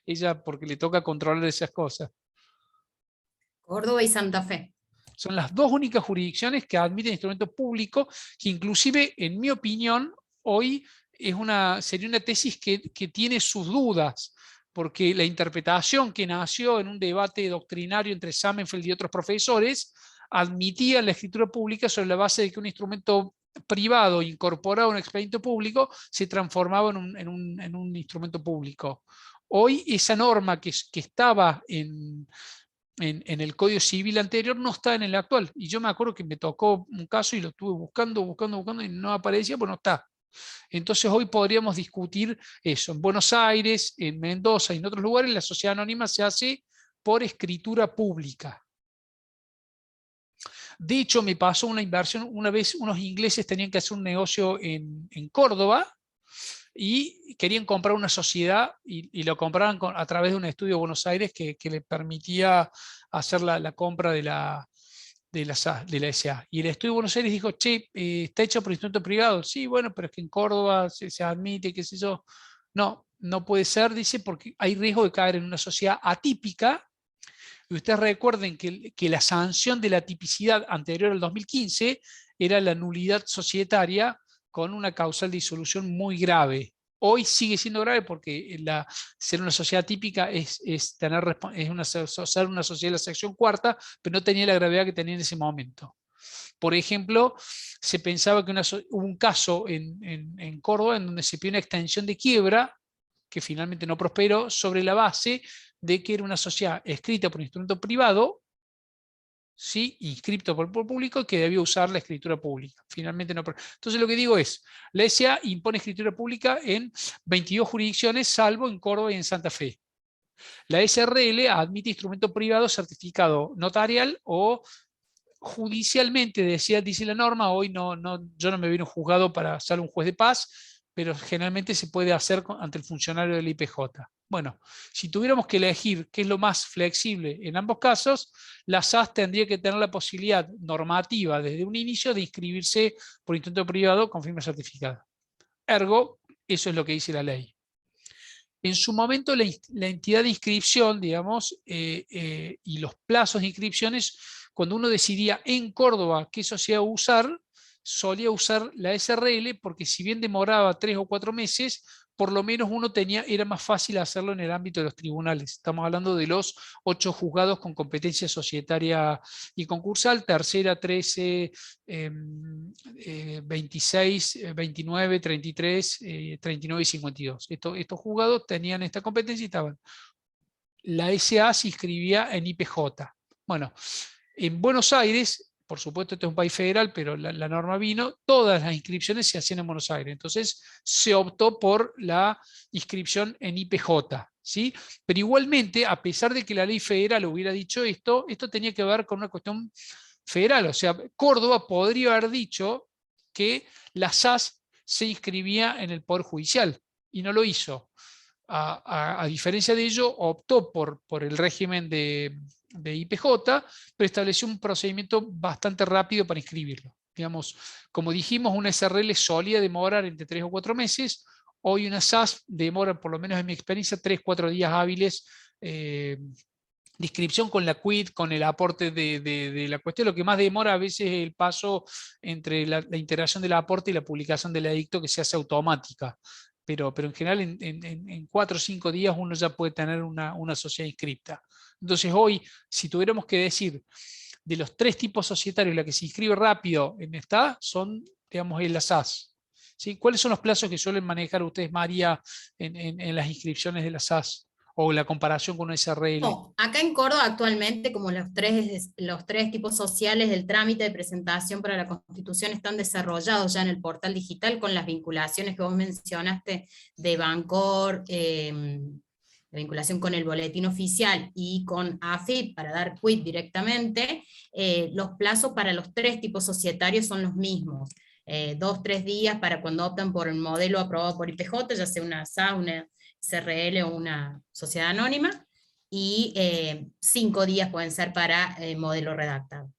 Ella, porque le toca controlar esas cosas. Córdoba y Santa Fe. Son las 2 únicas jurisdicciones que admiten instrumento público, que inclusive, en mi opinión, hoy sería una tesis que tiene sus dudas, porque la interpretación que nació en un debate doctrinario entre Samenfeld y otros profesores admitía la escritura pública sobre la base de que un instrumento privado incorporado a un expediente público se transformaba en un instrumento público. Hoy esa norma que estaba en el Código Civil anterior no está en el actual. Y yo me acuerdo que me tocó un caso y lo estuve buscando y no aparecía, pues no está. Entonces hoy podríamos discutir eso. En Buenos Aires, en Mendoza y en otros lugares la sociedad anónima se hace por escritura pública. De hecho, me pasó una inversión, una vez unos ingleses tenían que hacer un negocio en Córdoba y querían comprar una sociedad y lo compraban a través de un estudio de Buenos Aires que le permitía hacer la compra de la SA. Y el estudio de Buenos Aires dijo, che, ¿está hecho por instrumento privado? Sí, bueno, pero es que en Córdoba se admite, qué sé yo. No, no puede ser, dice, porque hay riesgo de caer en una sociedad atípica. Y ustedes recuerden que la sanción de la tipicidad anterior al 2015 era la nulidad societaria con una causal de disolución muy grave. Hoy sigue siendo grave porque ser una sociedad típica es ser una sociedad de la sección cuarta, pero no tenía la gravedad que tenía en ese momento. Por ejemplo, se pensaba que hubo un caso en Córdoba en donde se pidió una extensión de quiebra que finalmente no prosperó sobre la base de que era una sociedad escrita por instrumento privado, ¿sí? Inscripto por el público, que debía usar la escritura pública. Finalmente no. Entonces lo que digo es, la SA impone escritura pública en 22 jurisdicciones, salvo en Córdoba y en Santa Fe. La SRL admite instrumento privado certificado notarial o judicialmente, dice la norma, hoy yo no me vino juzgado para ser un juez de paz, pero generalmente se puede hacer ante el funcionario del IPJ. Bueno, si tuviéramos que elegir qué es lo más flexible en ambos casos, la SAS tendría que tener la posibilidad normativa desde un inicio de inscribirse por instrumento privado con firma certificada. Ergo, eso es lo que dice la ley. En su momento la entidad de inscripción, digamos, y los plazos de inscripciones, cuando uno decidía en Córdoba qué sociedad usar, solía usar la SRL porque si bien demoraba 3 o 4 meses, por lo menos era más fácil hacerlo en el ámbito de los tribunales. Estamos hablando de los 8 juzgados con competencia societaria y concursal, tercera, 13, 26, 29, 33, 39 y 52. Estos juzgados tenían esta competencia y estaban. La SA se inscribía en IPJ. Bueno, en Buenos Aires, por supuesto esto es un país federal, pero la norma vino, todas las inscripciones se hacían en Buenos Aires. Entonces se optó por la inscripción en IPJ. ¿Sí? Pero igualmente, a pesar de que la ley federal hubiera dicho esto tenía que ver con una cuestión federal. O sea, Córdoba podría haber dicho que la SAS se inscribía en el Poder Judicial y no lo hizo. A diferencia de ello, optó por el régimen de IPJ, pero estableció un procedimiento bastante rápido para inscribirlo. Digamos, como dijimos, una SRL solía demorar entre 3 o 4 meses, hoy una SAS demora, por lo menos en mi experiencia, 3 o 4 días hábiles de inscripción con la quit, con el aporte de la cuestión. Lo que más demora a veces es el paso entre la integración del aporte y la publicación del edicto, que se hace automática. Pero en general en 4 o 5 días uno ya puede tener una sociedad inscripta. Entonces hoy, si tuviéramos que decir de los 3 tipos societarios, la que se inscribe rápido en esta son, digamos, en la SAS. ¿Sí? ¿Cuáles son los plazos que suelen manejar ustedes, María, en las inscripciones de la SAS? O la comparación con una SRL. No, acá en Córdoba actualmente, como los tres tipos sociales del trámite de presentación para la Constitución están desarrollados ya en el portal digital con las vinculaciones que vos mencionaste de Bancor, la vinculación con el boletín oficial y con AFIP para dar quit directamente, los plazos para los 3 tipos societarios son los mismos. 2-3 días para cuando optan por el modelo aprobado por IPJ, ya sea una SA, una SRL o una sociedad anónima, y 5 días pueden ser para modelo redactado.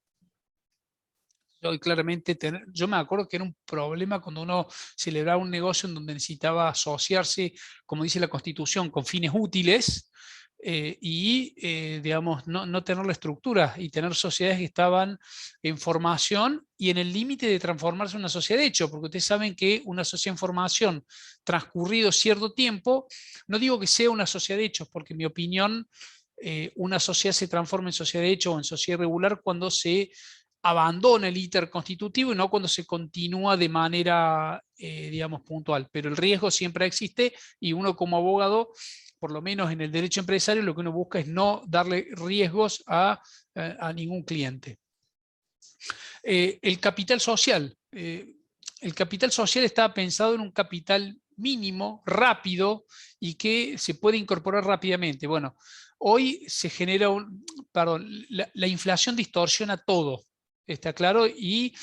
Yo me acuerdo que era un problema cuando uno celebraba un negocio en donde necesitaba asociarse, como dice la Constitución, con fines útiles. digamos, no tener la estructura y tener sociedades que estaban en formación y en el límite de transformarse en una sociedad de hecho, porque ustedes saben que una sociedad en formación, transcurrido cierto tiempo, no digo que sea una sociedad de hechos, porque en mi opinión una sociedad se transforma en sociedad de hecho o en sociedad regular cuando se abandona el íter constitutivo y no cuando se continúa de manera, digamos, puntual. Pero el riesgo siempre existe y uno como abogado, por lo menos en el derecho empresario, lo que uno busca es no darle riesgos a ningún cliente. El capital social. El capital social está pensado en un capital mínimo, rápido y que se puede incorporar rápidamente. Bueno, hoy se genera la inflación distorsiona todo. ¿Está claro? Y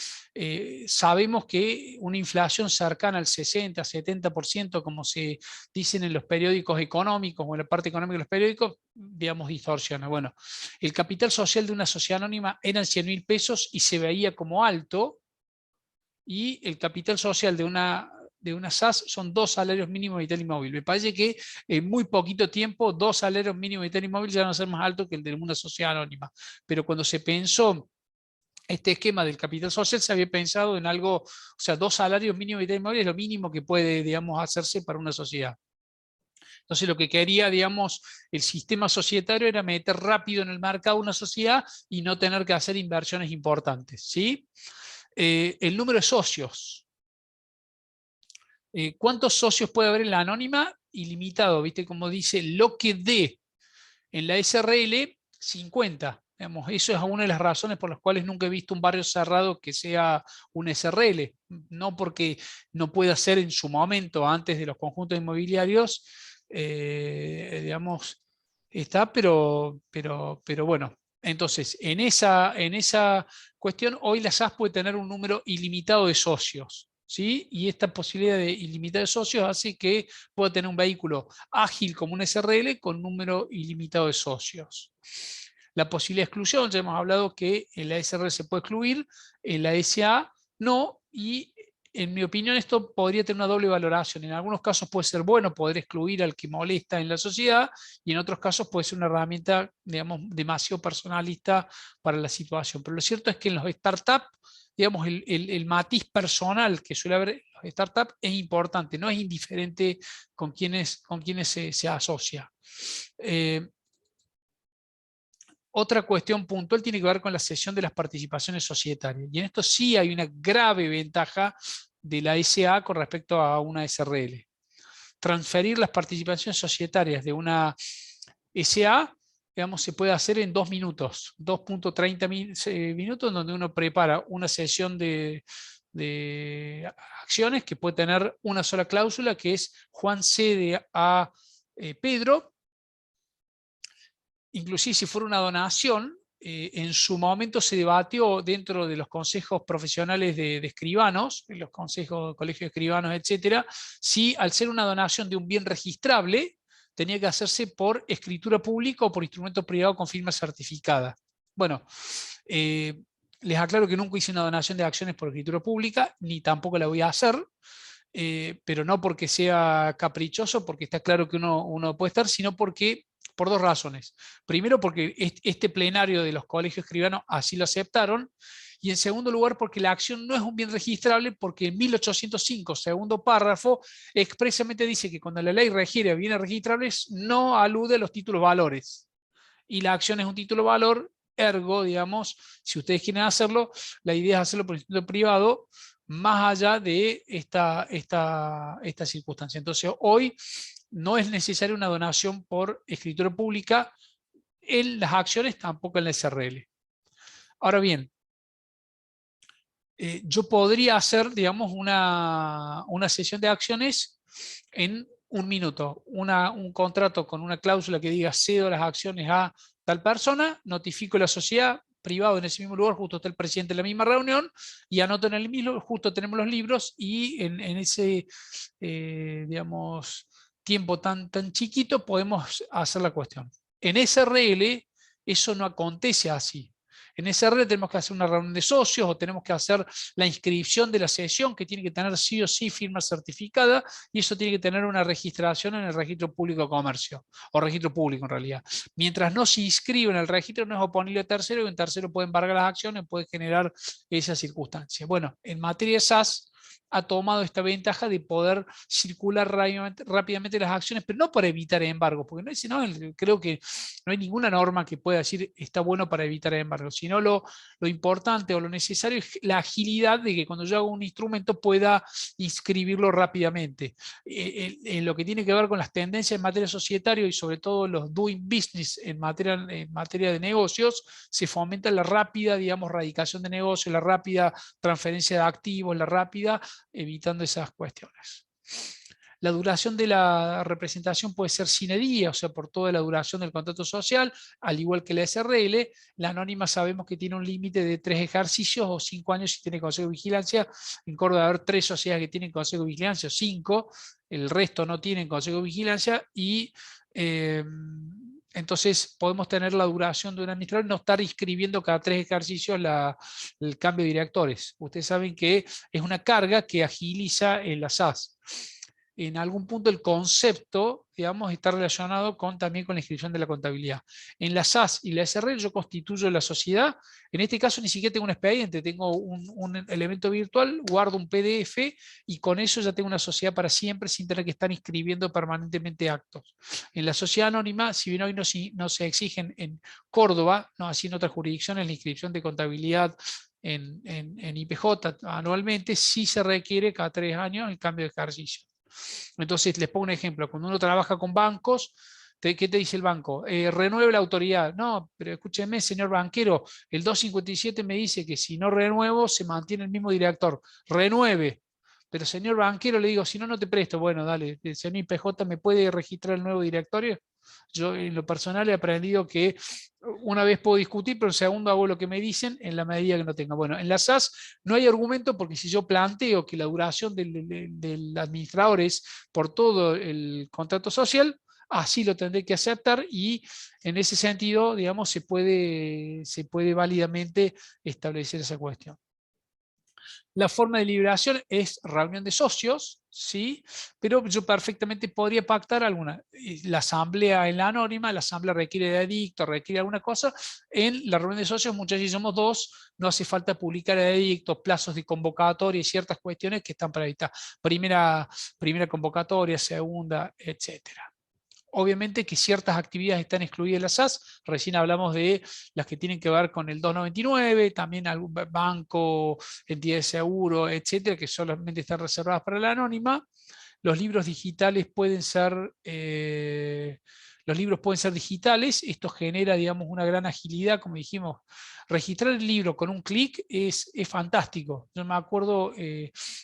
sabemos que una inflación cercana al 60, 70%, como se dicen en los periódicos económicos o en la parte económica de los periódicos, digamos, distorsiona. Bueno, el capital social de una sociedad anónima eran 100.000 pesos y se veía como alto, y el capital social de una SAS son 2 salarios mínimos vital y móvil. Me parece que en muy poquito tiempo 2 salarios mínimos vital y móvil ya van a ser más altos que el de una sociedad anónima. Pero cuando se pensó este esquema del capital social, se había pensado en algo, o sea, 2 salarios mínimos vital y móvil es lo mínimo que puede, digamos, hacerse para una sociedad. Entonces lo que quería, digamos, el sistema societario era meter rápido en el mercado una sociedad y no tener que hacer inversiones importantes, ¿sí? El número de socios. ¿Cuántos socios puede haber en la anónima? Ilimitado, ¿viste? Como dice, lo que dé en la SRL, 50. Digamos, eso es una de las razones por las cuales nunca he visto un barrio cerrado que sea un SRL. No porque no pueda ser en su momento, antes de los conjuntos inmobiliarios, digamos, está, pero bueno. Entonces, en esa cuestión, hoy la SAS puede tener un número ilimitado de socios, ¿sí? Y esta posibilidad de ilimitada de socios hace que pueda tener un vehículo ágil como un SRL con número ilimitado de socios. La posibilidad de exclusión, ya hemos hablado que en la SRL se puede excluir, en la SA no, y en mi opinión esto podría tener una doble valoración. En algunos casos puede ser bueno poder excluir al que molesta en la sociedad, y en otros casos puede ser una herramienta, digamos, demasiado personalista para la situación. Pero lo cierto es que en los startups, digamos, el matiz personal que suele haber en los startups es importante, no es indiferente con quienes se asocia. Otra cuestión puntual tiene que ver con la cesión de las participaciones societarias. Y en esto sí hay una grave ventaja de la SA con respecto a una SRL. Transferir las participaciones societarias de una SA, digamos, se puede hacer en 2 minutos, 2.30 minutos, donde uno prepara una sesión de acciones que puede tener una sola cláusula, que es Juan cede a Pedro. Inclusive si fuera una donación, en su momento se debatió dentro de los consejos profesionales de escribanos, los consejos, colegios de escribanos, etcétera, si al ser una donación de un bien registrable, tenía que hacerse por escritura pública o por instrumento privado con firma certificada. Bueno, les aclaro que nunca hice una donación de acciones por escritura pública, ni tampoco la voy a hacer. Pero no porque sea caprichoso, porque está claro que uno puede estar, sino porque por 2 razones. Primero, porque este plenario de los colegios escribanos así lo aceptaron, y en segundo lugar, porque la acción no es un bien registrable, porque en 1805, segundo párrafo, expresamente dice que cuando la ley refiere a bienes registrables, no alude a los títulos valores. Y la acción es un título valor, ergo, digamos, si ustedes quieren hacerlo, la idea es hacerlo por instituto privado, más allá de esta circunstancia. Entonces, hoy no es necesaria una donación por escritura pública en las acciones, tampoco en la SRL. Ahora bien, yo podría hacer, digamos, una sesión de acciones en 1 minuto, un contrato con una cláusula que diga cedo las acciones a tal persona, notifico la sociedad, privado en ese mismo lugar, justo está el presidente en la misma reunión, y anoto en el mismo, justo tenemos los libros, y en ese, digamos, tiempo tan chiquito podemos hacer la cuestión. En SRL eso no acontece así. En SRL tenemos que hacer una reunión de socios o tenemos que hacer la inscripción de la sesión, que tiene que tener sí o sí firma certificada, y eso tiene que tener una registración en el registro público de comercio, o registro público en realidad. Mientras no se inscribe en el registro, no es oponible a tercero, y un tercero puede embargar las acciones, puede generar esas circunstancias. Bueno, en materia de SAS, ha tomado esta ventaja de poder circular rápidamente las acciones, pero no para evitar embargos, porque no, creo que no hay ninguna norma que pueda decir está bueno para evitar embargos, sino lo importante o lo necesario es la agilidad de que cuando yo hago un instrumento pueda inscribirlo rápidamente. En lo que tiene que ver con las tendencias en materia societaria y sobre todo los doing business en materia de negocios, se fomenta la rápida, digamos, radicación de negocios, la rápida transferencia de activos, la rápida, evitando esas cuestiones. La duración de la representación puede ser sine die, o sea, por toda la duración del contrato social, al igual que la SRL. La anónima sabemos que tiene un límite de 3 ejercicios o 5 años si tiene consejo de vigilancia. En Córdoba va a haber 3 sociedades que tienen consejo de vigilancia, o 5, el resto no tienen consejo de vigilancia, y entonces podemos tener la duración de un administrador y no estar inscribiendo cada 3 ejercicios el cambio de directores. Ustedes saben que es una carga que agiliza en la SAS. En algún punto el concepto, digamos, está relacionado también con la inscripción de la contabilidad. En la SAS y la SRL yo constituyo la sociedad. En este caso ni siquiera tengo un expediente, tengo un elemento virtual, guardo un PDF y con eso ya tengo una sociedad para siempre sin tener que estar inscribiendo permanentemente actos. En la sociedad anónima, si bien hoy no se exigen en Córdoba, no así en otras jurisdicciones, la inscripción de contabilidad en IPJ anualmente, sí se requiere cada 3 años el cambio de ejercicio. Entonces, les pongo un ejemplo. Cuando uno trabaja con bancos, ¿qué te dice el banco? Renueve la autoridad. No, pero escúcheme, señor banquero, el 257 me dice que si no renuevo, se mantiene el mismo director. Renueve. Pero señor banquero, le digo, si no, no te presto. Bueno, dale, el señor IPJ me puede registrar el nuevo directorio. Yo en lo personal he aprendido que una vez puedo discutir, pero en segundo hago lo que me dicen en la medida que no tenga. Bueno, en la SAS no hay argumento porque si yo planteo que la duración del administrador es por todo el contrato social, así lo tendré que aceptar y en ese sentido, digamos, se puede válidamente establecer esa cuestión. La forma de liberación es reunión de socios, ¿sí? Pero yo perfectamente podría pactar alguna. La asamblea en la anónima, la asamblea requiere de edicto, requiere alguna cosa. En la reunión de socios, muchas veces somos 2, no hace falta publicar el edicto, plazos de convocatoria y ciertas cuestiones que están para evitar. Primera convocatoria, segunda, etcétera. Obviamente que ciertas actividades están excluidas de la SAS, recién hablamos de las que tienen que ver con el 299, también algún banco, entidad de seguro, etcétera, que solamente están reservadas para la anónima. Los libros digitales pueden ser... digitales, esto genera, digamos, una gran agilidad, como dijimos. Registrar el libro con un clic es fantástico. Yo me acuerdo,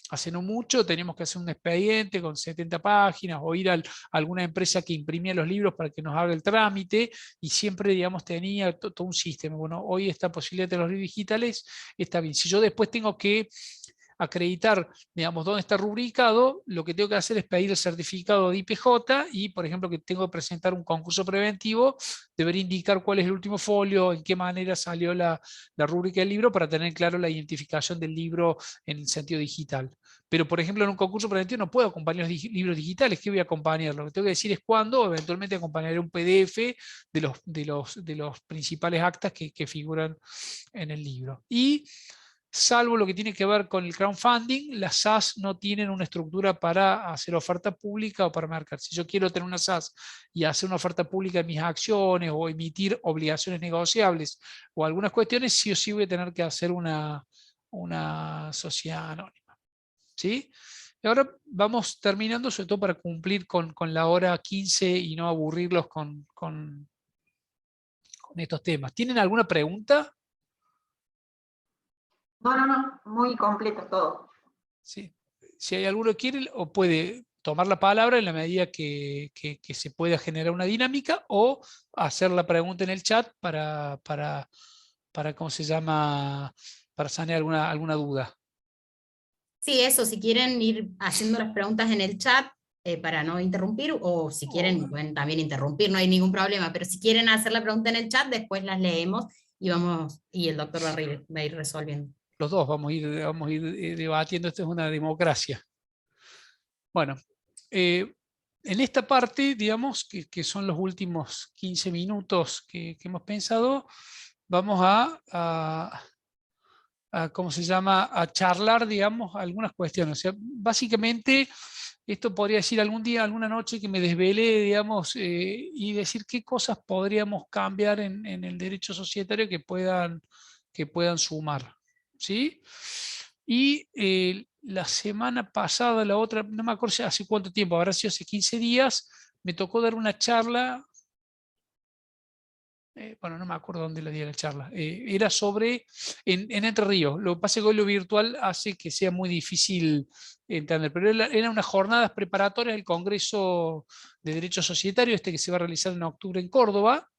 hace no mucho, teníamos que hacer un expediente con 70 páginas o ir a alguna empresa que imprimía los libros para que nos haga el trámite y siempre, digamos, tenía todo un sistema. Bueno, hoy esta posibilidad de los libros digitales está bien. Si yo después tengo que acreditar, digamos, dónde está rubricado, lo que tengo que hacer es pedir el certificado de IPJ y, por ejemplo, que tengo que presentar un concurso preventivo, debería indicar cuál es el último folio, en qué manera salió la rúbrica del libro para tener claro la identificación del libro en el sentido digital. Pero, por ejemplo, en un concurso preventivo no puedo acompañar los libros digitales. ¿Qué voy a acompañar? Lo que tengo que decir es cuándo, eventualmente acompañaré un PDF de los principales actas que figuran en el libro. Y salvo lo que tiene que ver con el crowdfunding, las SAS no tienen una estructura para hacer oferta pública o para marcar. Si yo quiero tener una SAS y hacer una oferta pública de mis acciones o emitir obligaciones negociables o algunas cuestiones, sí o sí voy a tener que hacer una sociedad anónima. ¿Sí? Y ahora vamos terminando, sobre todo para cumplir con la hora 15 y no aburrirlos con estos temas. ¿Tienen alguna pregunta? No, muy completo todo. Sí. Si hay alguno que quiere o puede tomar la palabra en la medida que se pueda generar una dinámica o hacer la pregunta en el chat para ¿cómo se llama? Para sanear alguna duda. Sí, eso, si quieren ir haciendo las preguntas en el chat para no interrumpir, o si quieren pueden también interrumpir, no hay ningún problema, pero si quieren hacer la pregunta en el chat, después las leemos y el doctor va a ir resolviendo. Los dos vamos a ir debatiendo, esto es una democracia. Bueno, en esta parte, digamos, que son los últimos 15 minutos que hemos pensado, vamos ¿cómo se llama?, a charlar, digamos, algunas cuestiones. O sea, básicamente, esto podría decir algún día, alguna noche que me desvelé, digamos, y decir qué cosas podríamos cambiar en el derecho societario que puedan sumar, ¿sí? Y la semana pasada, la otra, no me acuerdo hace cuánto tiempo, habrá sido hace 15 días, me tocó dar una charla. Bueno, no me acuerdo dónde la di la charla, era sobre, en Entre Ríos. Lo que pasa es que hoy lo virtual hace que sea muy difícil entender, pero eran unas jornadas preparatorias del Congreso de Derecho Societario, que se va a realizar en octubre en Córdoba,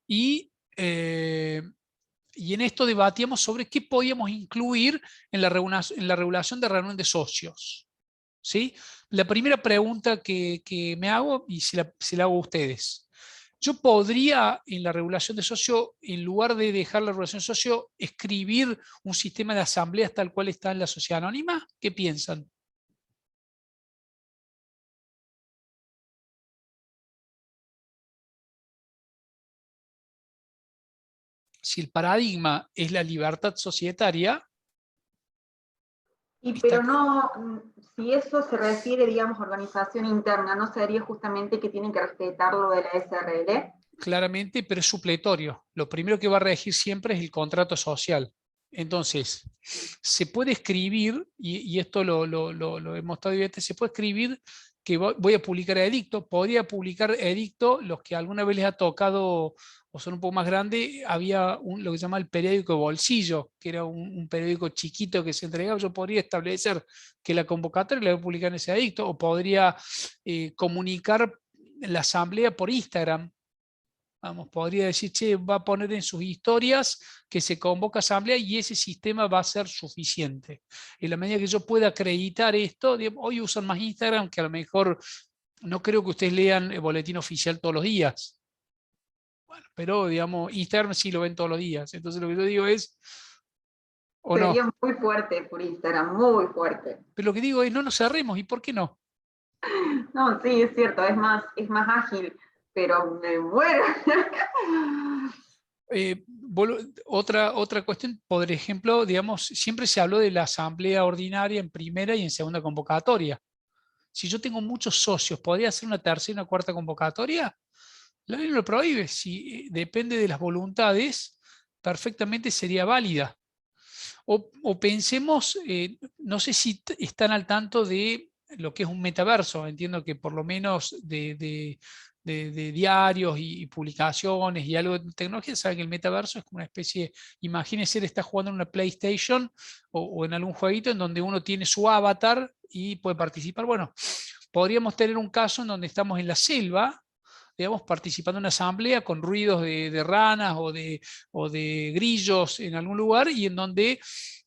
y en esto debatíamos sobre qué podíamos incluir en la regulación de reunión de socios, ¿sí? La primera pregunta que me hago, y se la hago a ustedes: yo podría, en la regulación de socio, en lugar de dejar la regulación de socio, escribir un sistema de asambleas tal cual está en la sociedad anónima. ¿Qué piensan? Si el paradigma es la libertad societaria, Pero no, si eso se refiere, digamos, a organización interna, ¿no sería justamente que tienen que respetar lo de la SRL? claramente, pero es supletorio. Lo primero que va a regir siempre es el contrato social. Entonces, se puede escribir, y esto lo hemos estado viendo, se puede escribir que voy a publicar edicto. Podría publicar edicto, los que alguna vez les ha tocado o son un poco más grandes, había lo que se llama el periódico de bolsillo, que era un periódico chiquito que se entregaba. Yo podría establecer que la convocatoria la voy a publicar en ese edicto, o podría comunicar la asamblea por Instagram. Vamos, podría decir, che, va a poner en sus historias que se convoca asamblea y ese sistema va a ser suficiente. En la medida que yo pueda acreditar esto, hoy usan más Instagram, que a lo mejor no creo que ustedes lean el boletín oficial todos los días. Bueno, pero digamos, Instagram sí lo ven todos los días. Entonces lo que yo digo es, ¿o no? Sería muy fuerte por Instagram, muy fuerte. Pero lo que digo es, no nos cerremos. ¿Y por qué no? No, sí, es cierto, es más ágil, pero me muero. Otra cuestión, por ejemplo, digamos, siempre se habló de la asamblea ordinaria en primera y en segunda convocatoria. Si yo tengo muchos socios, ¿podría hacer una tercera y una cuarta convocatoria? La ley no lo prohíbe. Si depende de las voluntades, perfectamente sería válida. O pensemos, no sé si están al tanto de lo que es un metaverso. Entiendo que por lo menos de diarios y publicaciones y algo de tecnología, saben que el metaverso es como una especie, imagínense, está jugando en una PlayStation o en algún jueguito en donde uno tiene su avatar y puede participar. Bueno, podríamos tener un caso en donde estamos en la selva, digamos, participando en una asamblea con ruidos de ranas o de grillos en algún lugar, y en donde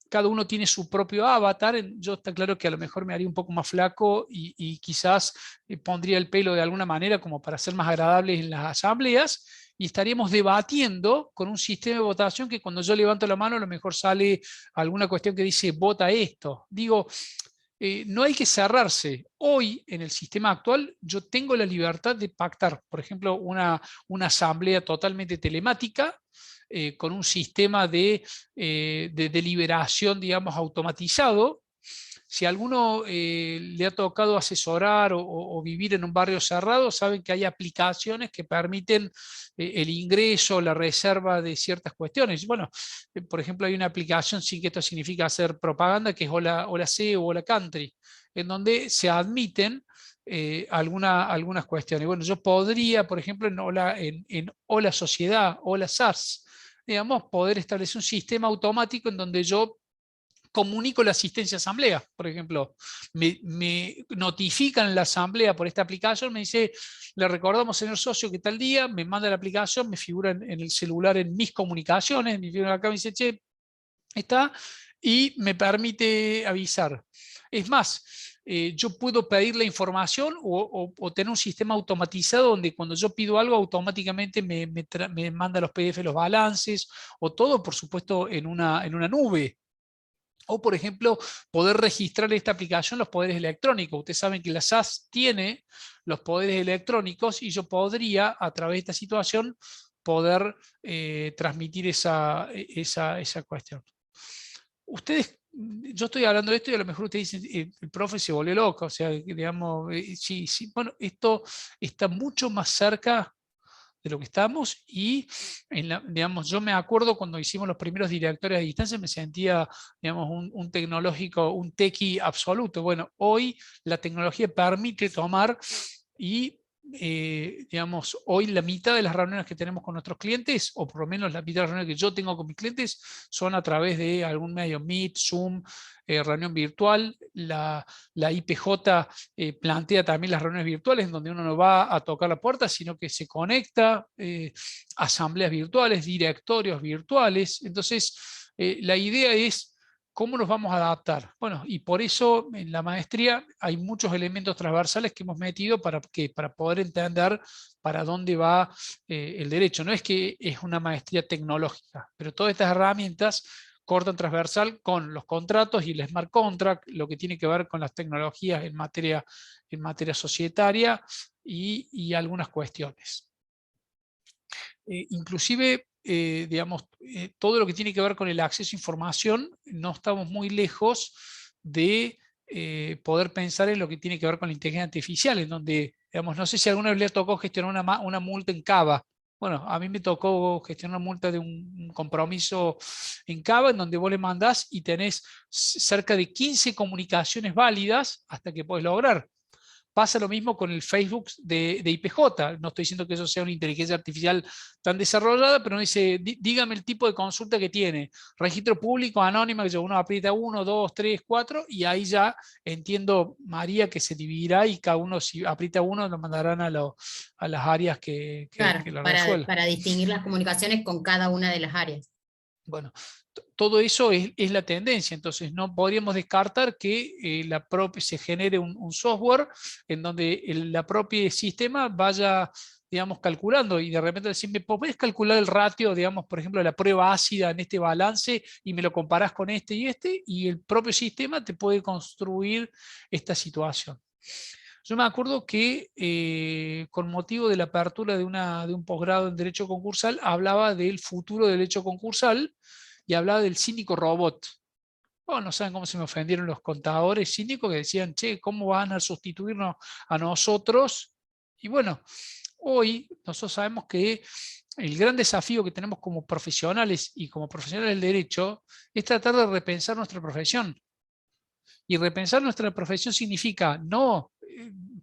cada uno tiene su propio avatar. Yo está claro que a lo mejor me haría un poco más flaco y quizás pondría el pelo de alguna manera como para ser más agradable en las asambleas, y estaríamos debatiendo con un sistema de votación que cuando yo levanto la mano a lo mejor sale alguna cuestión que dice vota esto. Digo, no hay que cerrarse. Hoy, en el sistema actual, yo tengo la libertad de pactar, por ejemplo, una asamblea totalmente telemática, con un sistema de deliberación, digamos, automatizado. Si a alguno le ha tocado asesorar o vivir en un barrio cerrado, saben que hay aplicaciones que permiten el ingreso, la reserva de ciertas cuestiones. Bueno, por ejemplo, hay una aplicación, sin que esto significa hacer propaganda, que es Hola C o Hola Country, en donde se admiten algunas cuestiones. Bueno, yo podría, por ejemplo, en Hola Sociedad, Hola SARS, digamos, poder establecer un sistema automático en donde yo comunico la asistencia a asamblea. Por ejemplo, me notifican la asamblea por esta aplicación, me dice, le recordamos, señor socio, que tal día, me manda la aplicación, me figura en el celular en mis comunicaciones, me figura acá, me dice, che, está, y me permite avisar. Es más, yo puedo pedir la información o tener un sistema automatizado donde cuando yo pido algo automáticamente me manda los PDF, los balances, o todo, por supuesto, en una nube. O, por ejemplo, poder registrar en esta aplicación los poderes electrónicos. Ustedes saben que la SAS tiene los poderes electrónicos y yo podría, a través de esta situación, poder transmitir esa cuestión. Ustedes, yo estoy hablando de esto y a lo mejor ustedes dicen, el profe se volvió loco, o sea, digamos, sí, bueno, esto está mucho más cerca de lo que estamos y, digamos, yo me acuerdo cuando hicimos los primeros directorios a distancia me sentía, digamos, un tecnológico, un techie absoluto. Bueno, hoy la tecnología permite tomar y digamos, hoy la mitad de las reuniones que tenemos con nuestros clientes, o por lo menos la mitad de las reuniones que yo tengo con mis clientes, son a través de algún medio, Meet, Zoom, reunión virtual. La IPJ plantea también las reuniones virtuales, en donde uno no va a tocar la puerta, sino que se conecta, asambleas virtuales, directorios virtuales. Entonces, la idea es ¿cómo nos vamos a adaptar? Bueno, y por eso en la maestría hay muchos elementos transversales que hemos metido para poder entender para dónde va el derecho. No es que es una maestría tecnológica, pero todas estas herramientas cortan transversal con los contratos y el smart contract, lo que tiene que ver con las tecnologías en materia societaria y algunas cuestiones. Inclusive, digamos, todo lo que tiene que ver con el acceso a información, no estamos muy lejos de poder pensar en lo que tiene que ver con la inteligencia artificial, en donde, digamos, no sé si alguna vez le tocó gestionar una multa en Cava. Bueno, a mí me tocó gestionar una multa de un compromiso en Cava, en donde vos le mandás y tenés cerca de 15 comunicaciones válidas hasta que podés lograr. Pasa lo mismo con el Facebook de IPJ. No estoy diciendo que eso sea una inteligencia artificial tan desarrollada, pero no dice, dígame el tipo de consulta que tiene. Registro público, anónima, que uno aprieta 1, 2, 3, 4, y ahí ya entiendo, María, que se dividirá y cada uno, si aprieta uno, lo mandarán a las áreas que lo resuelvan. Para distinguir las comunicaciones con cada una de las áreas. Bueno, todo eso es la tendencia, entonces no podríamos descartar que se genere un software en donde la propia sistema vaya, digamos, calculando y de repente decir, ¿me podés calcular el ratio, digamos, por ejemplo, de la prueba ácida en este balance y me lo comparás con este y el propio sistema te puede construir esta situación? Yo me acuerdo que con motivo de la apertura de un posgrado en Derecho Concursal, hablaba del futuro del Derecho Concursal y hablaba del cínico robot. Bueno, no saben cómo se me ofendieron los contadores cínicos que decían, che, ¿cómo van a sustituirnos a nosotros? Y bueno, hoy nosotros sabemos que el gran desafío que tenemos como profesionales y como profesionales del derecho es tratar de repensar nuestra profesión. Y repensar nuestra profesión significa no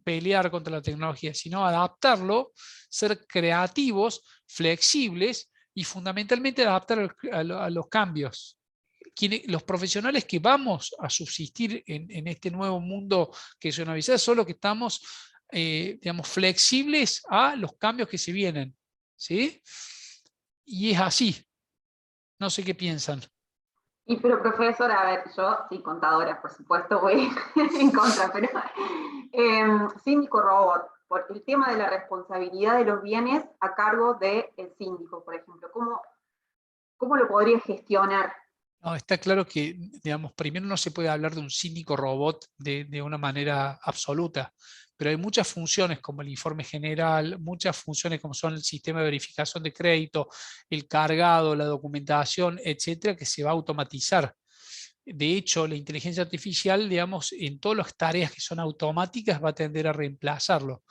pelear contra la tecnología, sino adaptarlo, ser creativos, flexibles y fundamentalmente adaptar a los cambios. Los profesionales que vamos a subsistir en este nuevo mundo que es una visión, solo que estamos digamos, flexibles a los cambios que se vienen. ¿Sí? Y es así. No sé qué piensan. Y pero profesora, a ver, yo sí, contadora, por supuesto, voy en contra, pero síndico robot, por el tema de la responsabilidad de los bienes a cargo del síndico, por ejemplo, ¿cómo lo podría gestionar? No, está claro que, digamos, primero no se puede hablar de un síndico robot de una manera absoluta, pero hay muchas funciones como el informe general, muchas funciones como son el sistema de verificación de crédito, el cargado, la documentación, etcétera, que se va a automatizar. De hecho, la inteligencia artificial, digamos, en todas las tareas que son automáticas va a tender a reemplazarlo.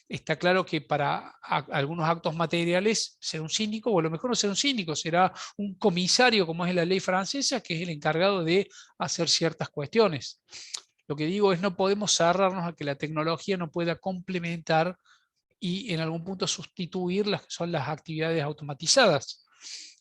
Está claro que para algunos actos materiales ser un síndico, o a lo mejor no ser un síndico, será un comisario, como es la ley francesa, que es el encargado de hacer ciertas cuestiones. Lo que digo es no podemos cerrarnos a que la tecnología no pueda complementar y en algún punto sustituir las que son las actividades automatizadas.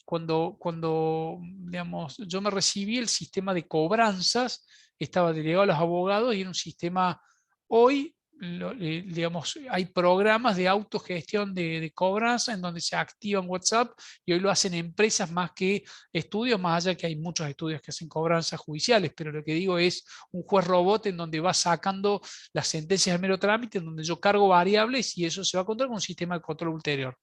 Cuando digamos, yo me recibí, el sistema de cobranzas estaba delegado a los abogados y era un sistema hoy digamos, hay programas de autogestión de cobranza en donde se activan WhatsApp y hoy lo hacen empresas más que estudios, más allá que hay muchos estudios que hacen cobranzas judiciales, pero lo que digo es un juez robot en donde va sacando las sentencias del mero trámite, en donde yo cargo variables y eso se va a controlar con un sistema de control ulterior.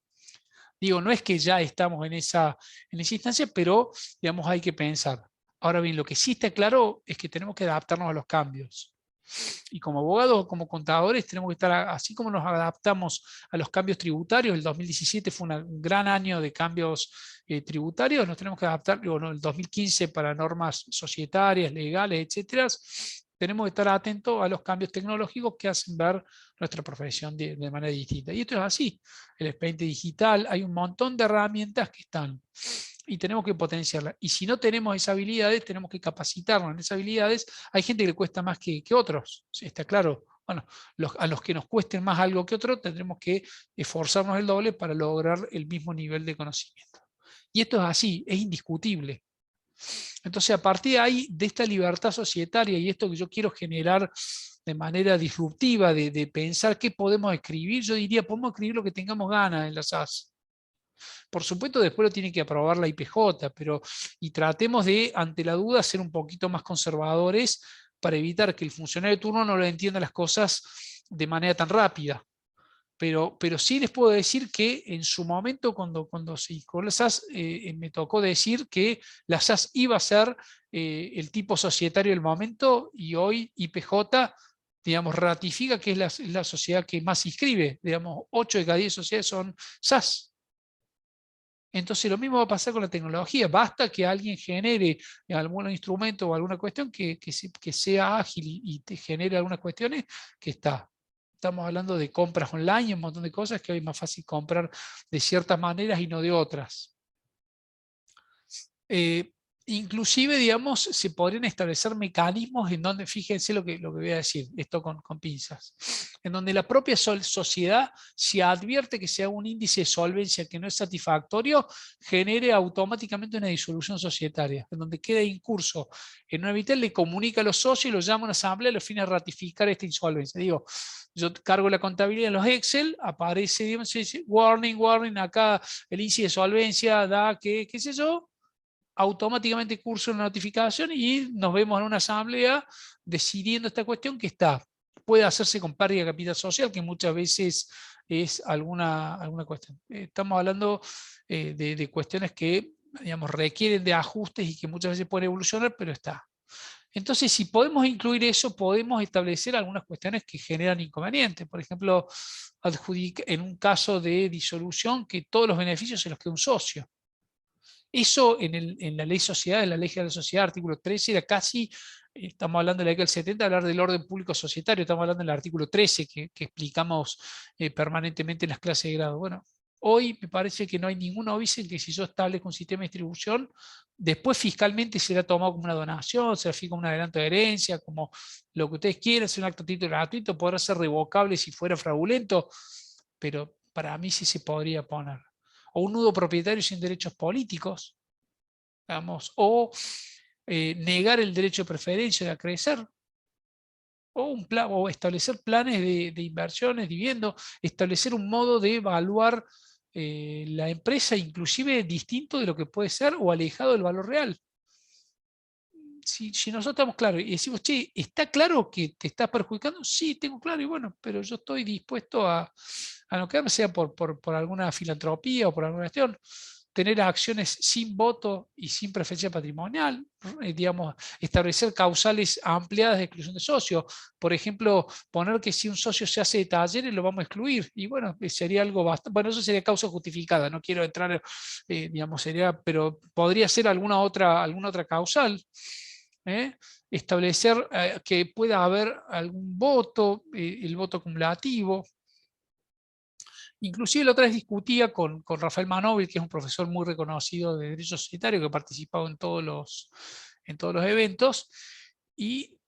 Digo, no es que ya estamos en esa instancia, pero digamos hay que pensar. Ahora bien, lo que sí está claro es que tenemos que adaptarnos a los cambios. Y como abogados o como contadores tenemos que estar, así como nos adaptamos a los cambios tributarios, el 2017 fue un gran año de cambios tributarios, nos tenemos que adaptar, bueno, el 2015 para normas societarias, legales, etcétera. Tenemos que estar atentos a los cambios tecnológicos que hacen ver nuestra profesión de manera distinta. Y esto es así, el expediente digital, hay un montón de herramientas que están y tenemos que potenciarla. Y si no tenemos esas habilidades, tenemos que capacitarnos en esas habilidades. Hay gente que le cuesta más que otros, ¿sí? Está claro. Bueno, a los que nos cuesten más algo que otro, tendremos que esforzarnos el doble para lograr el mismo nivel de conocimiento. Y esto es así, es indiscutible. Entonces, a partir de ahí, de esta libertad societaria y esto que yo quiero generar de manera disruptiva, de pensar qué podemos escribir, yo diría, podemos escribir lo que tengamos ganas en la SAS. Por supuesto, después lo tiene que aprobar la IPJ, pero y tratemos de, ante la duda, ser un poquito más conservadores para evitar que el funcionario de turno no lo entienda las cosas de manera tan rápida. Pero sí les puedo decir que en su momento, cuando se instaló la SAS, me tocó decir que la SAS iba a ser el tipo societario del momento y hoy IPJ, digamos, ratifica que es la sociedad que más inscribe. Digamos, 8 de cada 10 sociedades son SAS. Entonces lo mismo va a pasar con la tecnología. Basta que alguien genere algún instrumento o alguna cuestión que sea ágil y te genere algunas cuestiones que está. Estamos hablando de compras online y un montón de cosas que hoy es más fácil comprar de ciertas maneras y no de otras. Inclusive, digamos, se podrían establecer mecanismos en donde, fíjense lo que voy a decir, esto con pinzas, en donde la propia sociedad, si advierte que sea un índice de solvencia que no es satisfactorio, genere automáticamente una disolución societaria, en donde queda incurso en una vital, le comunica a los socios y los llama a una asamblea a los fines de ratificar esta insolvencia. Digo, yo cargo la contabilidad en los Excel, aparece, digamos, warning, warning, acá el índice de solvencia da que, qué sé yo, automáticamente curso una notificación y nos vemos en una asamblea decidiendo esta cuestión que puede hacerse con pérdida de capital social, que muchas veces es alguna cuestión. Estamos hablando de cuestiones que, digamos, requieren de ajustes y que muchas veces pueden evolucionar, pero está. Entonces, si podemos incluir eso, podemos establecer algunas cuestiones que generan inconvenientes. Por ejemplo, en un caso de disolución, que todos los beneficios se los quede un socio. Eso en la ley sociedad, en la ley general de la sociedad, artículo 13, era casi, estamos hablando de la década del 70, hablar del orden público societario, estamos hablando del artículo 13 que explicamos permanentemente en las clases de grado. Bueno, hoy me parece que no hay ningún óbice en que si yo establezco un sistema de distribución, después fiscalmente será tomado como una donación, será como un adelanto de herencia, como lo que ustedes quieran, ser un acto título gratuito, podrá ser revocable si fuera fraudulento, pero para mí sí se podría poner. O un nudo propietario sin derechos políticos, digamos, o negar el derecho de preferencia de acrecer, o establecer planes de inversiones, dividendos, establecer un modo de evaluar la empresa inclusive distinto de lo que puede ser o alejado del valor real. Si nosotros estamos claros y decimos, che, ¿está claro que te estás perjudicando? Sí, tengo claro, y bueno, pero yo estoy dispuesto a no quedarme, sea por alguna filantropía o por alguna cuestión, tener acciones sin voto y sin preferencia patrimonial, digamos, establecer causales ampliadas de exclusión de socios. Por ejemplo, poner que si un socio se hace de talleres lo vamos a excluir. Y bueno, sería algo bastante, bueno, eso sería causa justificada, no quiero entrar, digamos, pero podría ser alguna otra causal. Establecer que pueda haber algún voto, el voto acumulativo. Inclusive la otra vez discutía con Rafael Manóvil, que es un profesor muy reconocido de Derecho Societario, que ha participado en todos los eventos, y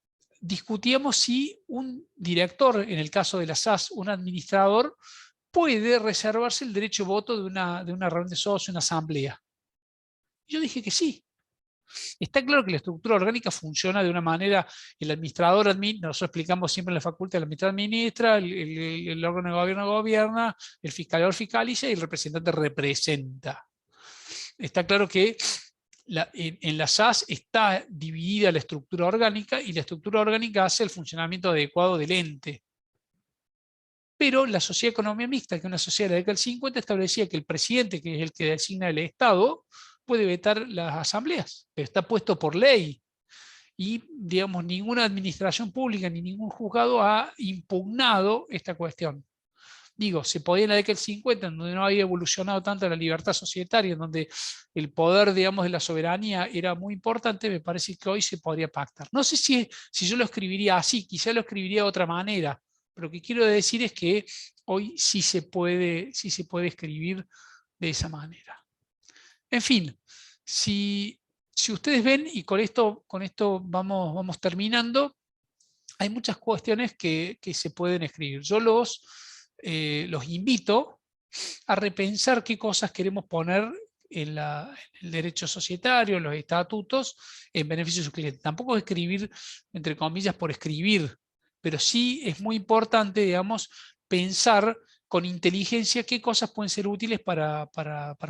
discutíamos si un director, en el caso de la SAS, un administrador, puede reservarse el derecho de voto de una reunión de socios, una asamblea. Yo dije que sí. Está claro que la estructura orgánica funciona de una manera, el administrador nosotros explicamos siempre en la facultad, el administrador administra, el órgano de gobierno gobierna, el fiscalizador fiscaliza y el representante representa. Está claro que en la SAS está dividida la estructura orgánica y la estructura orgánica hace el funcionamiento adecuado del ente. Pero la Sociedad de Economía Mixta, que es una sociedad de la década del 50, establecía que el presidente, que es el que designa el Estado, puede vetar las asambleas, pero está puesto por ley. Y, digamos, ninguna administración pública ni ningún juzgado ha impugnado esta cuestión. Digo, se podía en la década del 50, en donde no había evolucionado tanto la libertad societaria, en donde el poder, digamos, de la soberanía era muy importante, me parece que hoy se podría pactar. No sé si yo lo escribiría así, quizá lo escribiría de otra manera, pero lo que quiero decir es que hoy sí se puede escribir de esa manera. En fin, si ustedes ven, y con esto vamos terminando, hay muchas cuestiones que se pueden escribir. Yo los invito a repensar qué cosas queremos poner en el derecho societario, en los estatutos, en beneficio de sus clientes. Tampoco escribir, entre comillas, por escribir, pero sí es muy importante, digamos, pensar con inteligencia qué cosas pueden ser útiles para